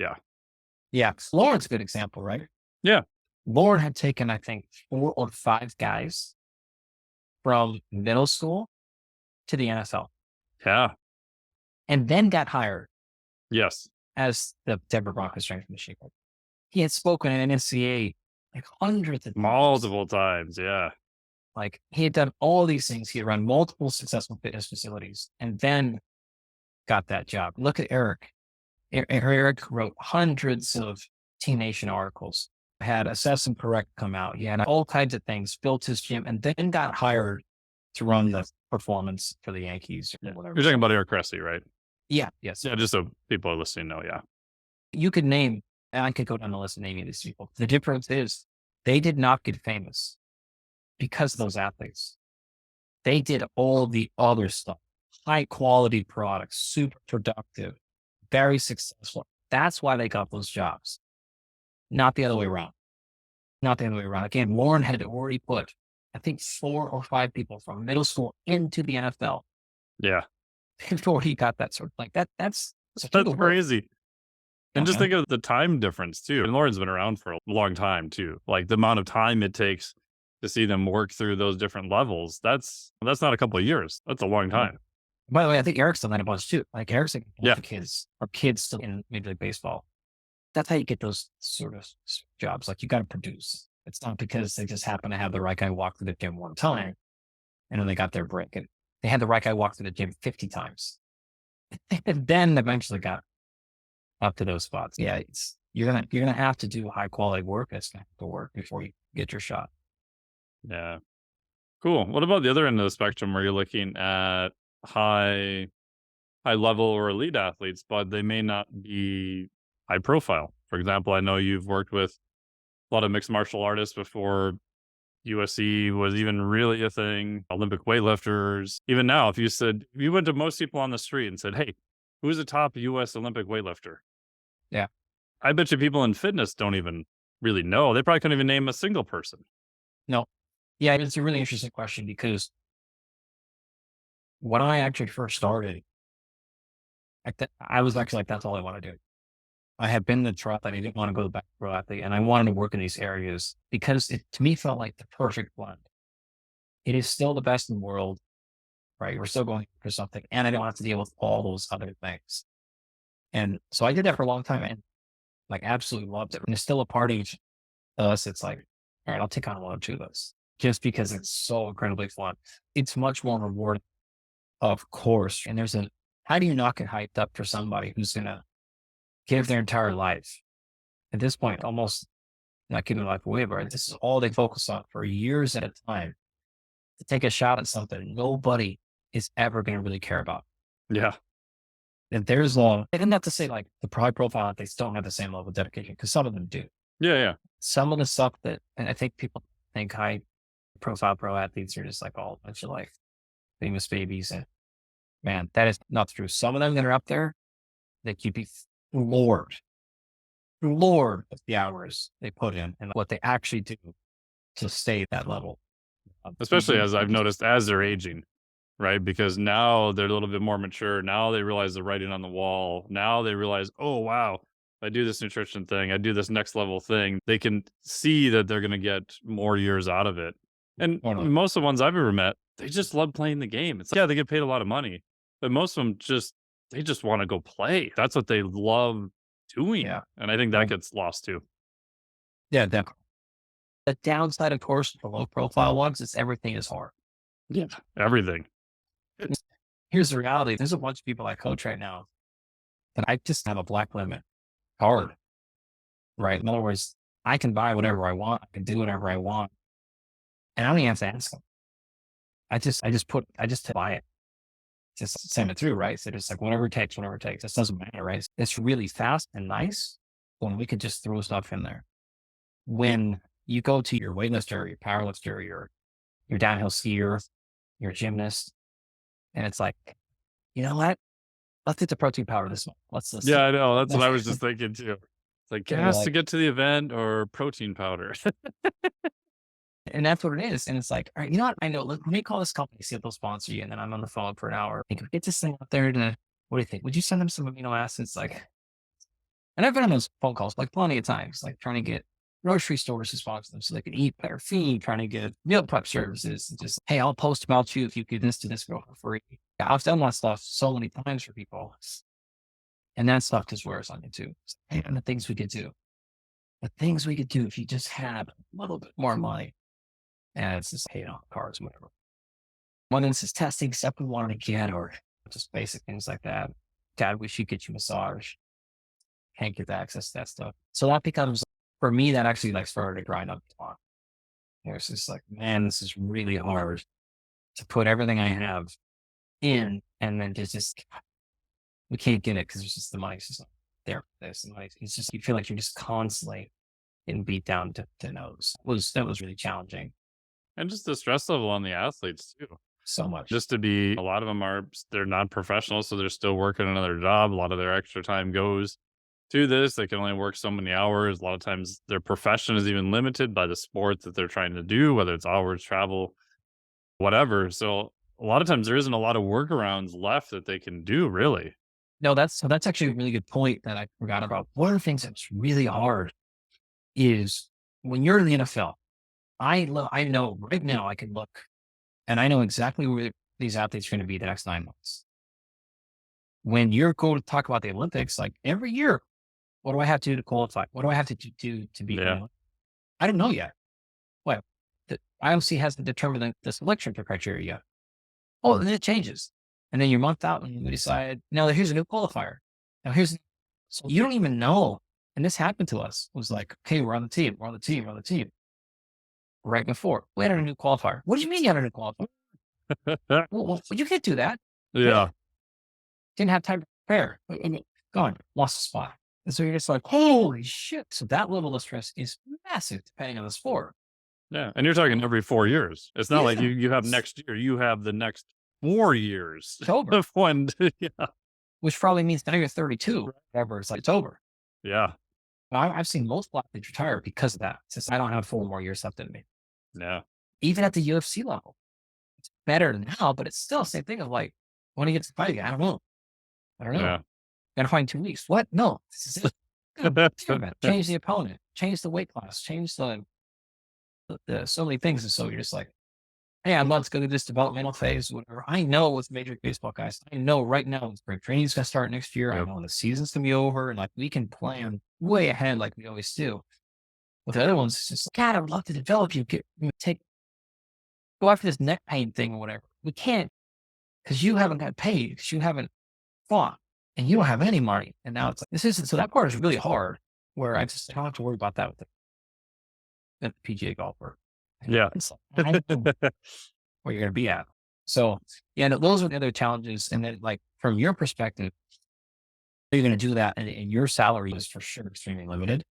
Yeah. Lauren's a good example, right? Yeah. Lauren had taken, I think, 4 or 5 guys from middle school to the NFL. Yeah. And then got hired. Yes. As the Denver Broncos strength machine. He had spoken in an NCAA like hundreds of times. Multiple times. Yeah. Like he had done all these things. He had run multiple successful fitness facilities and then got that job. Look at Eric. Eric wrote hundreds of Team Nation articles, had Assess and Correct come out. He had all kinds of things, built his gym, and then got hired to run the performance for the Yankees or whatever. You're talking about Eric Cressey, right? Yeah. Yes. Yeah. Just so people are listening know. Yeah. You could name, and I could go down the list and name these people. The difference is they did not get famous because of those athletes. They did all the other stuff, high quality products, super productive, very successful. That's why they got those jobs, not the other way around. Not the other way around. Again, Lauren had already put, I think, 4 or 5 people from middle school into the NFL. Yeah. Before he got that sort of like that. That's crazy. And just think of the time difference too. And Lauren's been around for a long time too. Like the amount of time it takes to see them work through those different levels. That's not a couple of years. That's a long time. By the way, I think Eric's done that a bunch too. Like Eric's like kids still in Major League Baseball. That's how you get those sort of jobs. Like you got to produce. It's not because they just happen to have the right guy walk through the gym one time and then they got their break. And they had the right guy walk through the gym 50 times. And then eventually got up to those spots. Yeah, you're gonna have to do high quality work. That's gonna have to work before you get your shot. Yeah. Cool. What about the other end of the spectrum where you're looking at high level or elite athletes, but they may not be high profile? For example, I know you've worked with a lot of mixed martial artists before USC was even really a thing, Olympic weightlifters. Even now, if you went to most people on the street and said, hey, who's the top US Olympic weightlifter? Yeah. I bet you people in fitness don't even really know. They probably couldn't even name a single person. No. Yeah, it's a really interesting question because when I actually first started, I was actually like, that's all I want to do. I had been the triathlete. I didn't want to go back to pro athlete and I wanted to work in these areas because it to me felt like the perfect blend. It is still the best in the world, right? We're still going for something and I don't have to deal with all those other things. And so I did that for a long time and like absolutely loved it. And it's still a part of us. It's like, all right, I'll take on 1 or 2 of those just because it's so incredibly fun. It's much more rewarding, of course. And how do you not get hyped up for somebody who's going to give their entire life at this point, almost not giving their life away, but this is all they focus on for years at a time to take a shot at something nobody is ever going to really care about. Yeah. And there's I didn't have to say like the high profile athletes don't have the same level of dedication because some of them do. Yeah. Some of the stuff and I think people think high profile pro athletes are just like all a bunch of like famous babies. And man, that is not true. Some of them that are up there, that you'd be floored of the hours they put in and what they actually do to stay at that level. Especially as I've noticed as they're aging. right? Because now they're a little bit more mature. Now they realize the writing on the wall. Now they realize, oh, wow, I do this nutrition thing, I do this next level thing. They can see that they're going to get more years out of it. And Totally. most of the ones I've ever met, they just love playing the game. It's like, yeah, they get paid a lot of money, but most of them they just want to go play. That's what they love doing. Yeah. And I think that gets lost too. Yeah, definitely. The downside, of course, for low profile ones is everything is hard. Yeah. Everything. Here's the reality. There's a bunch of people I coach right now that I just have a black limit hard, right? In other words, I can buy whatever I want. I can do whatever I want. And I don't even have to ask them. I just buy it. Just send it through, right? So it's like whatever it takes, whatever it takes. This doesn't matter, right? It's really fast and nice when we could just throw stuff in there. When you go to your weightlifter, your powerlifter, your downhill skier, your gymnast, and it's like, you know what? Let's get the protein powder this month. Let's Yeah, I know. That's what I was just thinking too. It's like and you're gas to like, get to the event or protein powder. and that's what it is. And it's like, all right, you know what? I know. Let me call this company, see if they'll sponsor you. And then I'm on the phone for an hour. Like, get this thing out there. What do you think? Would you send them some amino acids? Like, and I've been on those phone calls like plenty of times, like trying to get grocery stores to sponsor them so they can eat better feed, trying to get meal prep services. And just, hey, I'll post about you if you could this to this girl for free. Yeah, I've done that stuff so many times for people. And that stuff just wears on you too. And the things we could do. The things we could do if you just had a little bit more money. And it's just, hey, on cars, whatever. One instance testing stuff we wanted to get, or just basic things like that. Dad, we should get you a massage. Can't get access to that stuff. So that becomes, for me, that actually like started to grind up a lot. It's just like, man, this is really hard to put everything I have in, and then just we can't get it because it's just the money's just not there. There's the money. It's just, you feel like you're just constantly getting beat down to nose. That was really challenging. And just the stress level on the athletes too. So much. Just to be, a lot of them they're not professionals, so they're still working another job. A lot of their extra time goes to this. They can only work so many hours. A lot of times their profession is even limited by the sport that they're trying to do, whether it's hours, travel, whatever. So a lot of times there isn't a lot of workarounds left that they can do, really. No, that's actually a really good point that I forgot about. One of the things that's really hard is when you're in the NFL. I know right now I can look and I know exactly where these athletes are going to be the next 9 months. When you're going to talk about the Olympics, like every year, what do I have to do to qualify? What do I have to do to be? Yeah. I don't know yet. Well, the IOC hasn't determined the selection criteria yet. Oh, and then it changes. And then you're a month out and we decide, now here's a new qualifier. Now so you don't even know. And this happened to us. It was like, okay, we're on the team. Right before we had a new qualifier. What do you mean you had a new qualifier? well, you can't do that. Yeah. Didn't have time to prepare. And gone, lost a spot. And so you're just like, holy shit. So that level of stress is massive depending on the sport. Yeah. And you're talking every 4 years. It's not like you have next year, you have the next 4 years. It's over. Of when, yeah. Which probably means now you're 32, whatever. It's like, it's over. Yeah. I've seen most athletes retire because of that. Since I don't have 4 more years left in me. Yeah. Even at the UFC level, it's better now, but it's still the same thing of like, when he gets to fight again, I don't know. Yeah. Gotta find 2 weeks. What? No, this is it. Change the opponent, change the weight class, change the so many things. And so you're just like, hey, I'd love to go to this developmental phase, whatever. I know with Major League Baseball guys, I know right now spring training's gonna start next year. Yep. I know the season's gonna be over, and like we can plan way ahead like we always do. With the other ones, it's just, God, I would love to develop you. Go after this neck pain thing or whatever. We can't because you haven't got paid, because you haven't fought, and you don't have any money. And now it's like, so that part is really hard where I don't have to worry about that with the PGA golfer. Yeah. I know where you're going to be at. So, yeah, those are the other challenges. And then, like, from your perspective, you're going to do that, and your salary is for sure extremely limited.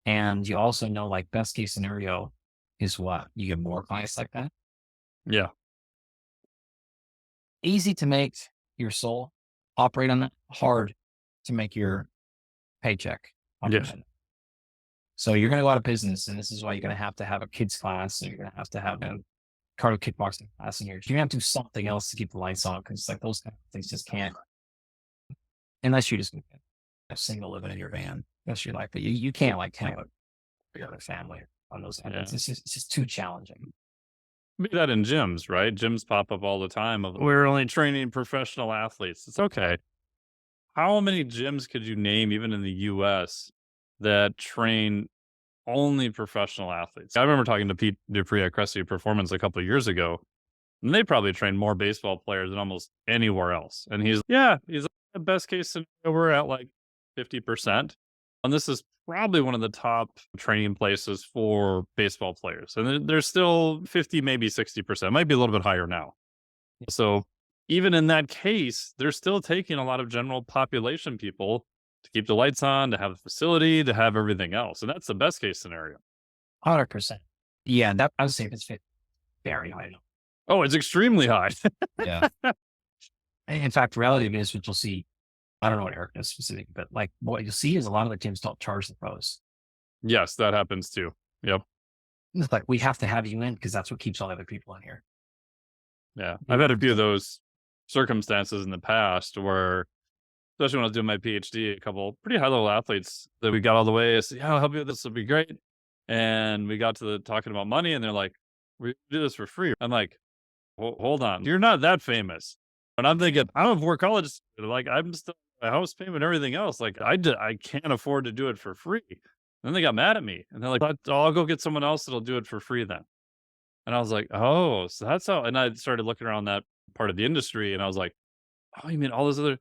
And you also know, like, best case scenario is what? You get more clients like that. Yeah. Easy to make your soul operate on that, hard to make your paycheck. Yes. So you're going to go out of business, and this is why you're going to have a kids class, and you're going to have a cardio kickboxing class in here. You have to do something else to keep the lights on because like those kind of things just can't, unless you just a single living in your van. That's your life, but you can't like hang out with your other family on those ends. It's just too challenging. Be that in gyms, right? Gyms pop up all the time of we're only training professional athletes. It's okay. How many gyms could you name, even in the US, that train only professional athletes? I remember talking to Pete Dupree at Cressy Performance a couple of years ago, and they probably train more baseball players than almost anywhere else. And he's like, the best case scenario, we're at like 50%. And this is probably one of the top training places for baseball players. And there's still 50, maybe 60%. It might be a little bit higher now. So even in that case, they're still taking a lot of general population people to keep the lights on, to have a facility, to have everything else. And that's the best case scenario. 100%. Yeah, that I would say it's very high. Oh, it's extremely high. Yeah. In fact, reality is what you'll see. I don't know what Eric is specific, but like what you'll see is a lot of the gyms don't charge the pros. Yes, that happens too. Yep. It's like, we have to have you in because that's what keeps all the other people in here. Yeah. I've had a few of those circumstances in the past where, especially when I was doing my PhD, a couple pretty high level athletes that we got all the way. I said, yeah, I'll help you with this. It'll be great. And we got to the talking about money and they're like, we do this for free. I'm like, hold on. You're not that famous. And I'm thinking, I'm a four college student. Like, I'm still a house payment and everything else. Like, I can't afford to do it for free. And then they got mad at me and they're like, I'll go get someone else that'll do it for free then. And I was like, oh, so that's how. And I started looking around that part of the industry and I was like, oh, you mean all those other.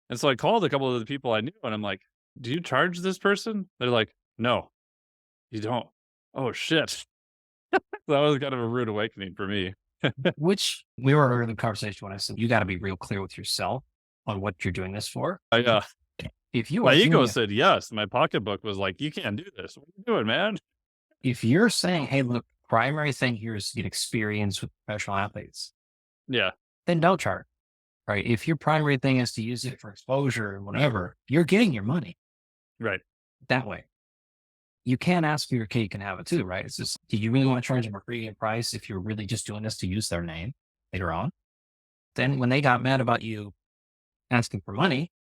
And so I called a couple of the people I knew and I'm like, do you charge this person? They're like, no, you don't. Oh, shit. That was kind of a rude awakening for me. Which we were earlier in the conversation when I said, you got to be real clear with yourself on what you're doing this for. If you my ego said yes, my pocketbook was like, you can't do this. What are you doing, man? If you're saying, hey, look, primary thing here is to get experience with professional athletes. Yeah. Then don't charge. Right. If your primary thing is to use it for exposure and whatever, you're getting your money. Right. That way. You can't ask for your cake and have it too, right? It's just, do you really want to charge them a premium price if you're really just doing this to use their name later on? Then when they got mad about you asking for money,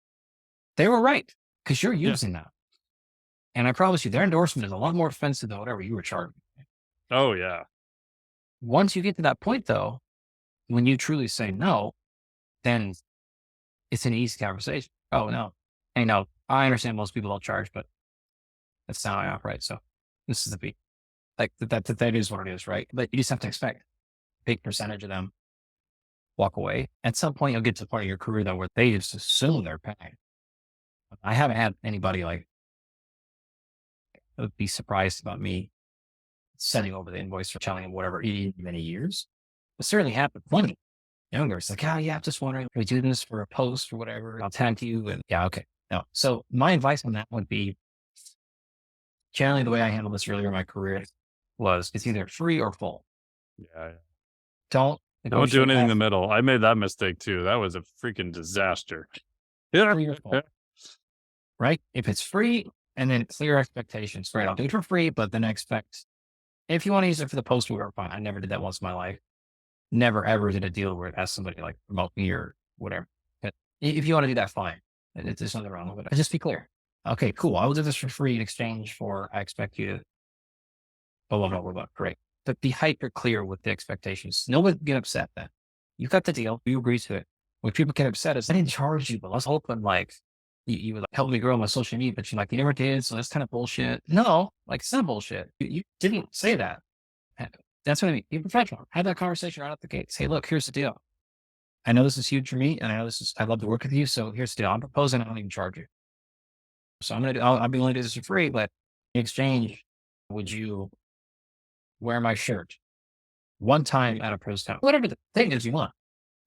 they were right because you're using that. And I promise you, their endorsement is a lot more expensive than whatever you were charging. Oh, yeah. Once you get to that point, though, when you truly say no, then it's an easy conversation. Oh, no. Hey, no, I understand most people don't charge, but that's not how I operate. So this is the beat. Like that is what it is, right? But you just have to expect a big percentage of them walk away. At some point, you'll get to the part of your career though, where they just assume they're paying. I haven't had anybody like would be surprised about me sending over the invoice or telling them whatever in many years. It certainly happened plenty. Younger, it's like, oh yeah, I'm just wondering, are we doing this for a post or whatever? I'll tag you and yeah, okay. No. So my advice on that would be, generally the way I handled this earlier in my career was it's either free or full. Yeah. Don't do anything in the middle. I made that mistake too. That was a freaking disaster. Free or full. Right? If it's free and then clear expectations, right? I'll do it for free, but then expect, if you want to use it for the post, we're fine. I never did that once in my life. Never ever did a deal where it has somebody like promote me or whatever. But if you want to do that, fine. There's nothing wrong with it. Just be clear. Okay, cool. I will do this for free in exchange for, I expect you to blah, blah, blah, blah, blah. Great. But be hyper clear with the expectations. Nobody get upset then. You got the deal. You agree to it. When people get upset, is I didn't charge you, but let's hoping like you would like, help me grow my social media, but you're like, you never did. So that's kind of bullshit. No, like it's not bullshit. You didn't say that. That's what I mean. Be professional. Have that conversation right out the gate. Say, look, here's the deal. I know this is huge for me. And I know I love to work with you. So here's the deal. I'm proposing I don't even charge you. So I'll be willing to do this for free, but in exchange, would you wear my shirt one time at a pro town? Whatever the thing is you want.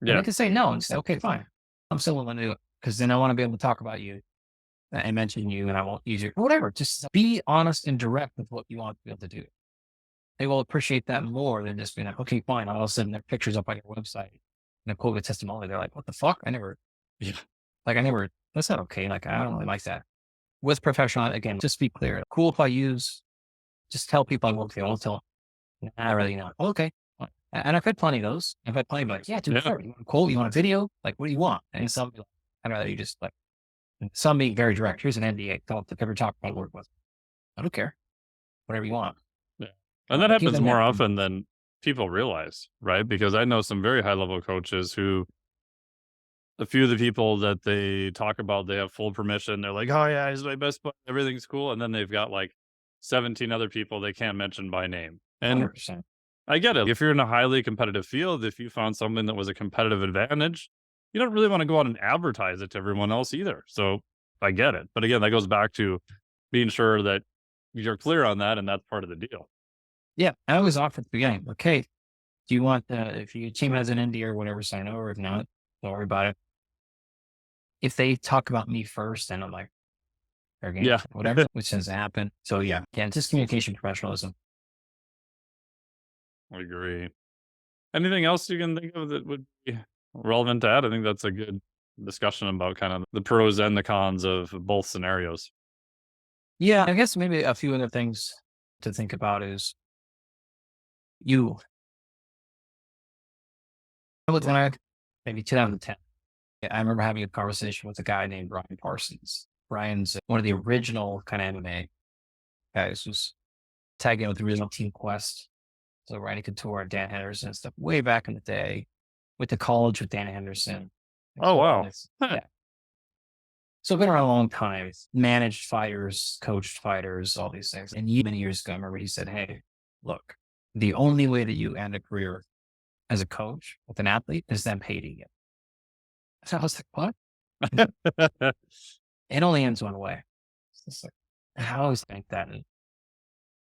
Yeah. And they can say no and say, okay, fine. I'm still willing to do it because then I want to be able to talk about you and mention you and I won't use you. Whatever. Just be honest and direct with what you want to be able to do. They will appreciate that more than just being like, okay, fine. All of a sudden their pictures up on your website and a COVID testimony. They're like, what the fuck? That's not okay. Like, I don't really like that. With professional, again, just be clear. Cool if I use, just tell people I work there. I won't tell them, I really not. Okay. And I've had plenty of those. I've had plenty of like, yeah, dude, Yeah. sure. You want a quote? You want a video? Like, what do you want? And some, be like, I'd rather you just like, some being very direct. Here's an NDA. Don't ever talk about work with. I don't care. Whatever you want. Yeah. And that Give happens them more that. often than people realize, right? Because I know some very high level coaches who, a few of the people that they talk about, they have full permission. They're like, oh, yeah, he's my best buddy. Everything's cool. And then they've got like 17 other people they can't mention by name. And 100%. I get it. If you're in a highly competitive field, if you found something that was a competitive advantage, you don't really want to go out and advertise it to everyone else either. So I get it. But again, that goes back to being sure that you're clear on that, and that's part of the deal. Yeah. I always offer at the beginning, okay, do you want if your team has an NDA or whatever, sign over. If not, don't worry about it. If they talk about me first, then I'm like, fair game, Yeah. whatever, which has happened. So yeah, just communication professionalism. I agree. Anything else you can think of that would be relevant to add? I think that's a good discussion about kind of the pros and the cons of both scenarios. Yeah, I guess maybe a few other things to think about is you. When I maybe 2010, I remember having a conversation with a guy named Brian Parsons. Brian's one of the original kind of MMA guys, who's tagging with the original Team Quest. So Randy Couture, Dan Henderson and stuff way back in the day. Went to college with Dan Henderson. Oh, wow. Yeah. So been around a long time, managed fighters, coached fighters, all these things. And many years ago, I remember he said, hey, look, the only way that you end a career as a coach with an athlete is them hating you. So I was like, what? It only ends one way. It's like, I always think that. And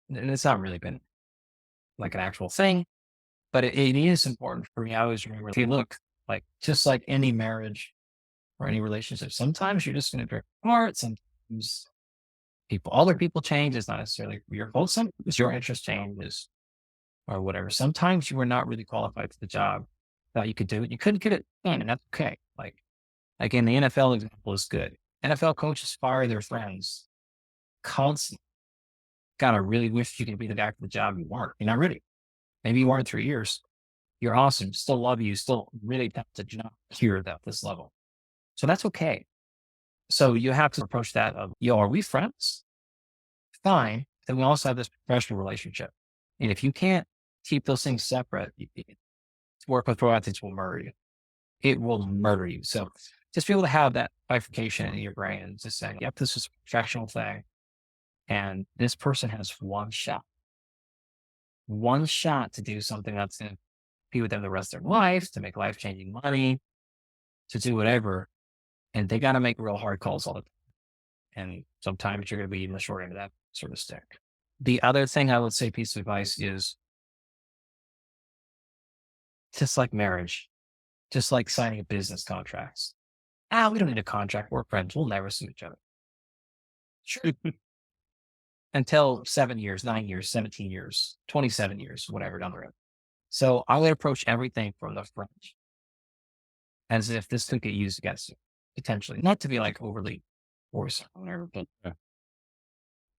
it's not really been like an actual thing, but it is important for me. I always remember, if you look, like, just like any marriage or any relationship, sometimes you're just going to drift apart. Sometimes other people change. It's not necessarily your fault. Sometimes your interest changes or whatever. Sometimes you were not really qualified for the job, thought you could do it. You couldn't get it done, and that's okay. Like in the NFL example is good. NFL coaches fire their friends constantly. Gotta really wish you could be the guy for the job you weren't. You're not ready. Maybe you weren't 3 years. You're awesome. Still love you. Still really talented. You're not here at this level. So that's okay. So you have to approach that of, are we friends? Fine. Then we also have this professional relationship. And if you can't keep those things separate, work with pro athletes will murder you. It will murder you. So just be able to have that bifurcation in your brain and just saying, yep, this is a professional thing. And this person has one shot to do something that's going to be with them the rest of their life, to make life-changing money, to do whatever. And they got to make real hard calls all the time. And sometimes you're going to be in the short end of that sort of stick. The other thing I would say, piece of advice, is just like marriage, just like signing business contracts. We don't need a contract. We're friends. We'll never sue each other. Sure. Until 7 years, 9 years, 17 years, 27 years, whatever down the road. So I would approach everything from the front as if this could get used against you, potentially. Not to be like overly forced or whatever, but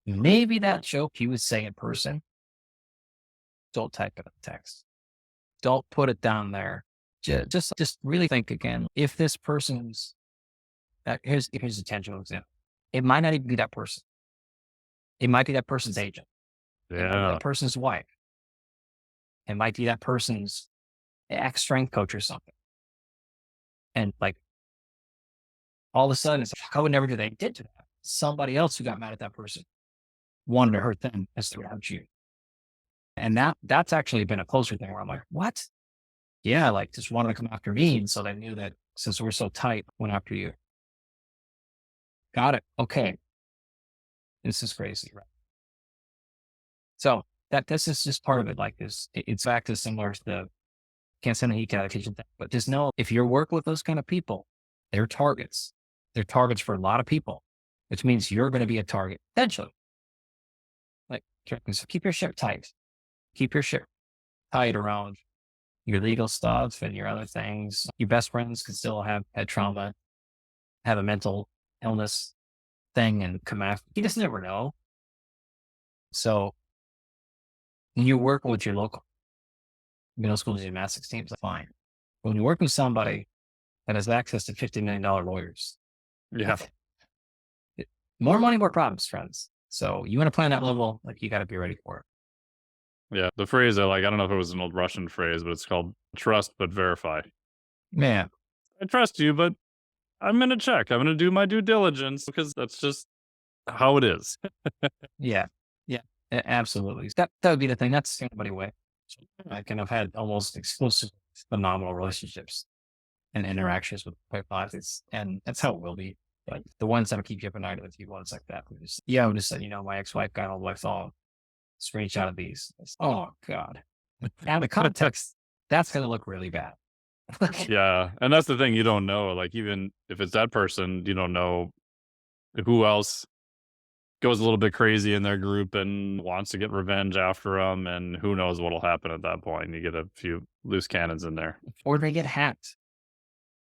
maybe that joke you would say in person, don't type it in text. Don't put it down there. Just really think again. If this person's, here's a tangible example. It might not even be that person. It might be that person's agent. It might be that person's wife. It might be that person's ex-strength coach or something. And like, all of a sudden, it's like, I would never do that. They did to that. Somebody else who got mad at that person wanted to hurt them as they hurt you. And that's actually been a closer thing where I'm like, what? Yeah, like just wanted to come after me. And so they knew that since we're so tight, went after you. Got it. Okay. This is crazy, right? So this is just part of it. Like this, it's back to similar to the can't send a heat allocation thing, but just know if you're working with those kind of people, they're targets. They're targets for a lot of people, which means you're going to be a target eventually. Like, so keep your ship tight. Keep your ship tight around your legal stuff and your other things. Your best friends could still have had trauma, have a mental illness thing, and come after. You just never know. So when you're working with your local, middle school gymnastics teams, fine. But when you work with somebody that has access to $50 million lawyers, Yeah. more money, more problems, friends. So you want to play on that level, like you got to be ready for it. Yeah. The phrase I like, I don't know if it was an old Russian phrase, but it's called trust but verify. Man, I trust you, but I'm going to check. I'm going to do my due diligence because that's just how it is. yeah, yeah, absolutely. That would be the thing. That's the only way. I kind of had almost exclusive, phenomenal relationships and interactions with pilots, and that's how it will be. Like the ones that keep you up at night with you, ones like that. I would just say, my ex-wife got all my phone, screenshot of these. Oh God. Out of context, that's going to look really bad. Yeah. And that's the thing. You don't know, like, even if it's that person, you don't know who else goes a little bit crazy in their group and wants to get revenge after them. And who knows what'll happen at that point. You get a few loose cannons in there. Or they get hacked.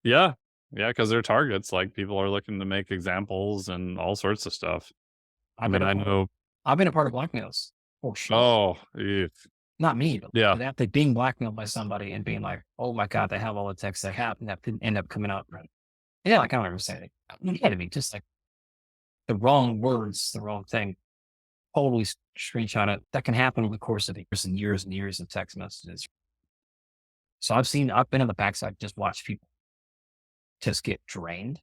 Yeah. Yeah. Because they're targets. Like, people are looking to make examples and all sorts of stuff. I know. I've been a part of blackmails. Oh, shit. Oh, yeah. Not me, but Yeah. after being blackmailed by somebody and being like, oh my God, they have all the texts that happened that didn't end up coming up. Right? Yeah, like I don't ever say it. Yeah, to me, just like the wrong words, the wrong thing. Totally screenshot it. That can happen over the course of years and years of text messages. So I've been on the backside, just watch people just get drained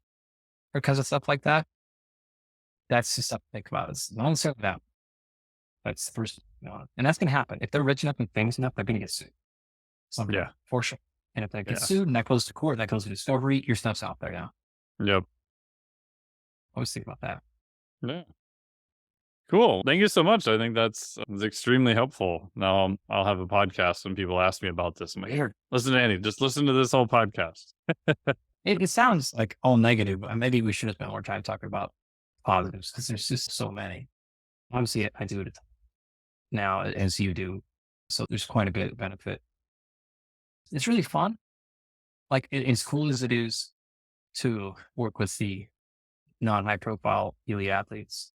because of stuff like that. That's just something to think about. It's not necessarily that. That's the first, and that's going to happen. If they're rich enough and famous enough, they're going to get sued. Yeah. For sure. And if they get sued and that goes to court, that goes to discovery, your stuff's out there now. Yep. Always think about that. Yeah. Cool. Thank you so much. I think that's extremely helpful. Now I'll have a podcast when people ask me about this. I'm like, here, listen to Andy. Just listen to this whole podcast. It sounds like all negative, but maybe we should have spent more time talking about positives because there's just so many. Obviously, I do it now as you do. So there's quite a bit of benefit. It's really fun. Like as cool as it is to work with the non-high profile elite athletes,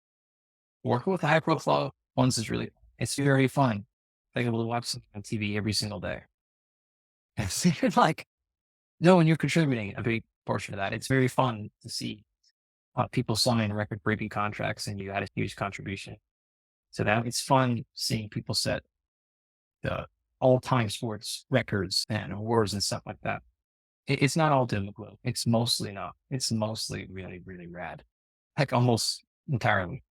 working with the high profile ones it's very fun. Like able to watch something on TV every single day. And it's like, knowing you're contributing a big portion of that. It's very fun to see people sign record-breaking contracts and you had a huge contribution to that. It's fun seeing people set the all-time sports records and awards and stuff like that. It's not all doom and gloom. It's mostly not. It's mostly really, really rad. Like almost entirely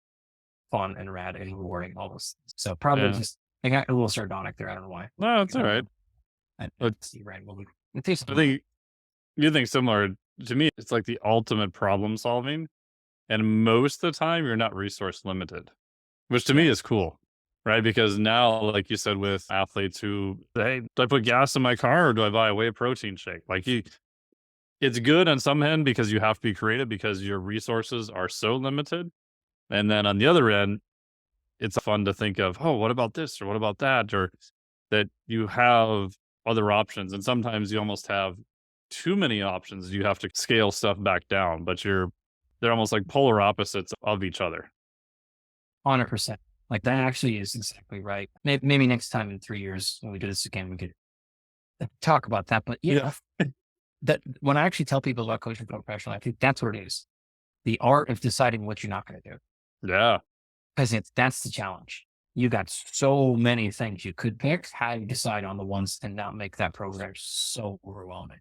fun and rad and rewarding, all those things. So probably just, I got a little sardonic there. I don't know why. No, it's all right. I think you think similar to me. It's like the ultimate problem solving. And most of the time you're not resource limited, which to me is cool. Right. Because now, like you said, with athletes who say, do I put gas in my car or do I buy a whey protein shake? Like it's good on some end because you have to be creative because your resources are so limited. And then on the other end, it's fun to think of, oh, what about this or what about that? Or that you have other options. And sometimes you almost have too many options. You have to scale stuff back down, but they're almost like polar opposites of each other. 100%. Like that actually is exactly right. Maybe next time in 3 years when we do this again, we could talk about that. But that when I actually tell people about coaching professional, I think that's what it is. The art of deciding what you're not going to do. Yeah. Because that's the challenge. You got so many things you could pick. How do you decide on the ones and not make that program so overwhelming?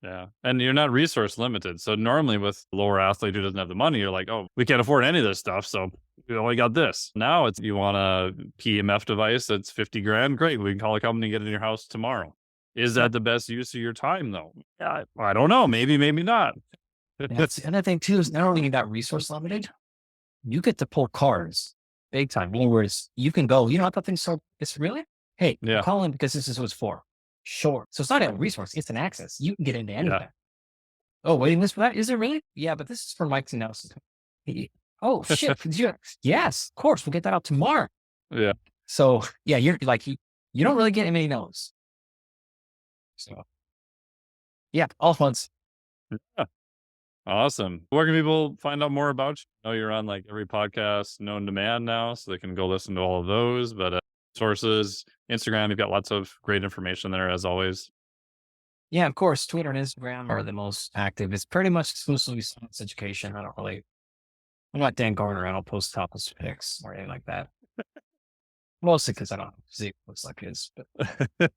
Yeah. And you're not resource limited. So normally with a lower athlete who doesn't have the money, you're like, oh, we can't afford any of this stuff. So we only got this. Now it's, you want a PEMF device that's 50 grand. Great. We can call a company and get it in your house tomorrow. Is that the best use of your time though? Yeah, I don't know. Maybe not. That's the other thing too, is not only you got resource limited, you get to pull cards big time. In other words, you can go, I thought things so it's really, hey, I'm calling because this is what it's for. Sure. So it's not a resource, it's an access. You can get into anything. Yeah. Oh, waiting list for that? Is it really? Yeah, but this is for Mike's analysis. Oh, shit. Yes, of course. We'll get that out tomorrow. Yeah. So yeah, you're like, you don't really get many no's. So yeah, all once. Yeah. Awesome. Where can people find out more about you? I know you're on like every podcast known to man now, so they can go listen to all of those. But sources. Instagram, you've got lots of great information there as always. Yeah, of course, Twitter and Instagram are the most active. It's pretty much exclusively science education. I'm not Dan Garner. I don't post topless pics or anything like that. Mostly because I don't see what it looks like his. But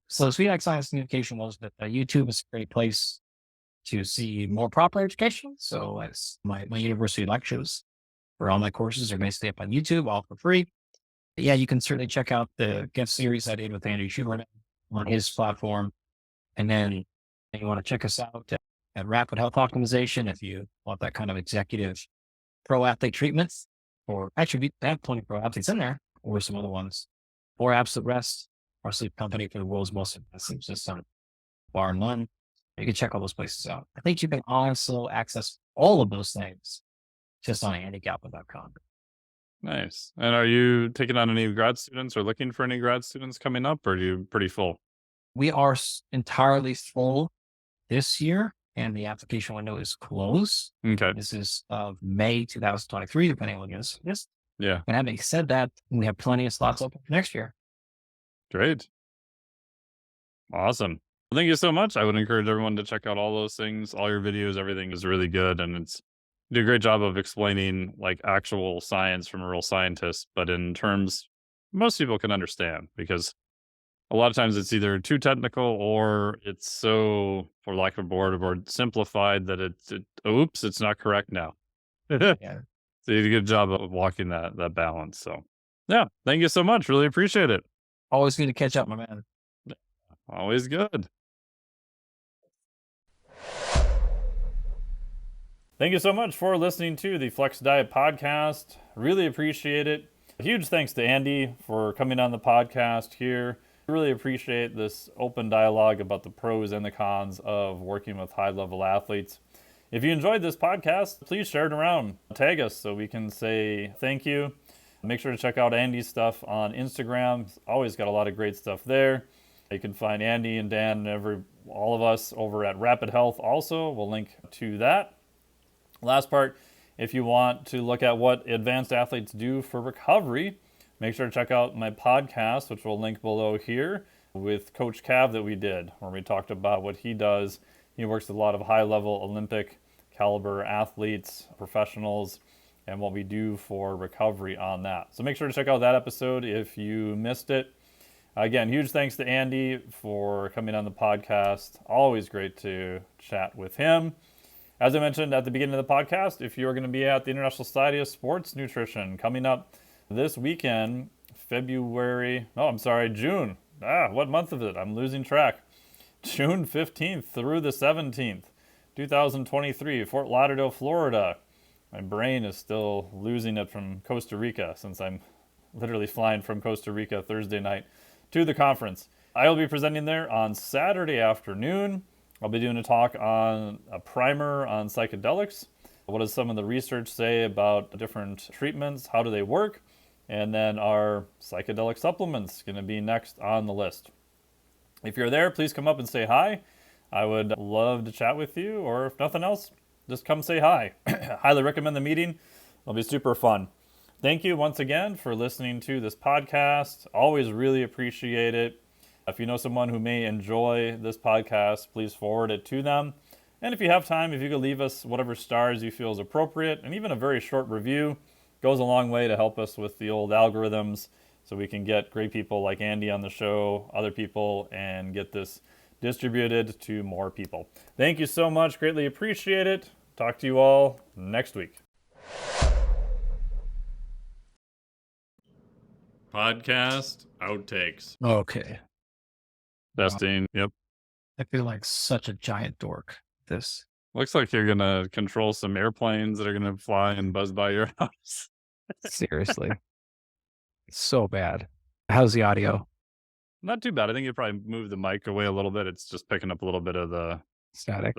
so Sweet Like Science Communication was that YouTube is a great place to see more proper education. So as my university lectures for all my courses are basically up on YouTube, all for free. But yeah, you can certainly check out the guest series I did with Andy Schubert on his platform. And then you want to check us out at Rapid Health Optimization if you want that kind of executive pro athlete treatments, or actually they have plenty of pro athletes in there, or some other ones, or Absolute Rest, our sleep company for the world's most advanced sleep system, bar none. You can check all those places out. I think you can also access all of those things just on andygalpin.com. Nice. And are you taking on any grad students or looking for any grad students coming up, or are you pretty full? We are entirely full this year, and the application window is closed. Okay. This is May 2023, depending on when you listen to this. Yeah. And having said that, we have plenty of slots open for next year. Great. Awesome. Well, thank you so much. I would encourage everyone to check out all those things. All your videos, everything is really good. And you do a great job of explaining like actual science from a real scientist, but in terms most people can understand, because a lot of times it's either too technical or it's so, for lack of a better word, simplified that oops, it's not correct now. Yeah. So you did a good job of walking that balance. So yeah, thank you so much. Really appreciate it. Always good to catch up, my man. Always good. Thank you so much for listening to the Flex Diet Podcast. Really appreciate it. A huge thanks to Andy for coming on the podcast here. Really appreciate this open dialogue about the pros and the cons of working with high-level athletes. If you enjoyed this podcast, please share it around. Tag us so we can say thank you. Make sure to check out Andy's stuff on Instagram. He's always got a lot of great stuff there. You can find Andy and Dan and all of us over at Rapid Health also. We'll link to that. Last part, if you want to look at what advanced athletes do for recovery, make sure to check out my podcast, which we'll link below here, with Coach Cav that we did, where we talked about what he does. He works with a lot of high-level Olympic caliber athletes, professionals, and what we do for recovery on that. So make sure to check out that episode if you missed it. Again, huge thanks to Andy for coming on the podcast. Always great to chat with him. As I mentioned at the beginning of the podcast, if you're going to be at the International Society of Sports Nutrition coming up this weekend, June. What month is it? I'm losing track. June 15th through the 17th, 2023, Fort Lauderdale, Florida. My brain is still losing it from Costa Rica since I'm literally flying from Costa Rica Thursday night to the conference. I will be presenting there on Saturday afternoon. I'll be doing a talk on a primer on psychedelics. What does some of the research say about different treatments? How do they work? And then our psychedelic supplements going to be next on the list. If you're there, please come up and say hi. I would love to chat with you, or if nothing else, just come say hi. Highly recommend the meeting. It'll be super fun. Thank you once again for listening to this podcast. Always really appreciate it. If you know someone who may enjoy this podcast, please forward it to them. And if you have time, if you could leave us whatever stars you feel is appropriate, and even a very short review goes a long way to help us with the old algorithms so we can get great people like Andy on the show, other people, and get this distributed to more people. Thank you so much. Greatly appreciate it. Talk to you all next week. Podcast outtakes. Okay. Testing. Yep. I feel like such a giant dork. This Looks like you're going to control some airplanes that are going to fly and buzz by your house. seriously. So bad. How's the audio? Not too bad. I think you probably move the mic away a little bit. It's just picking up a little bit of the Static.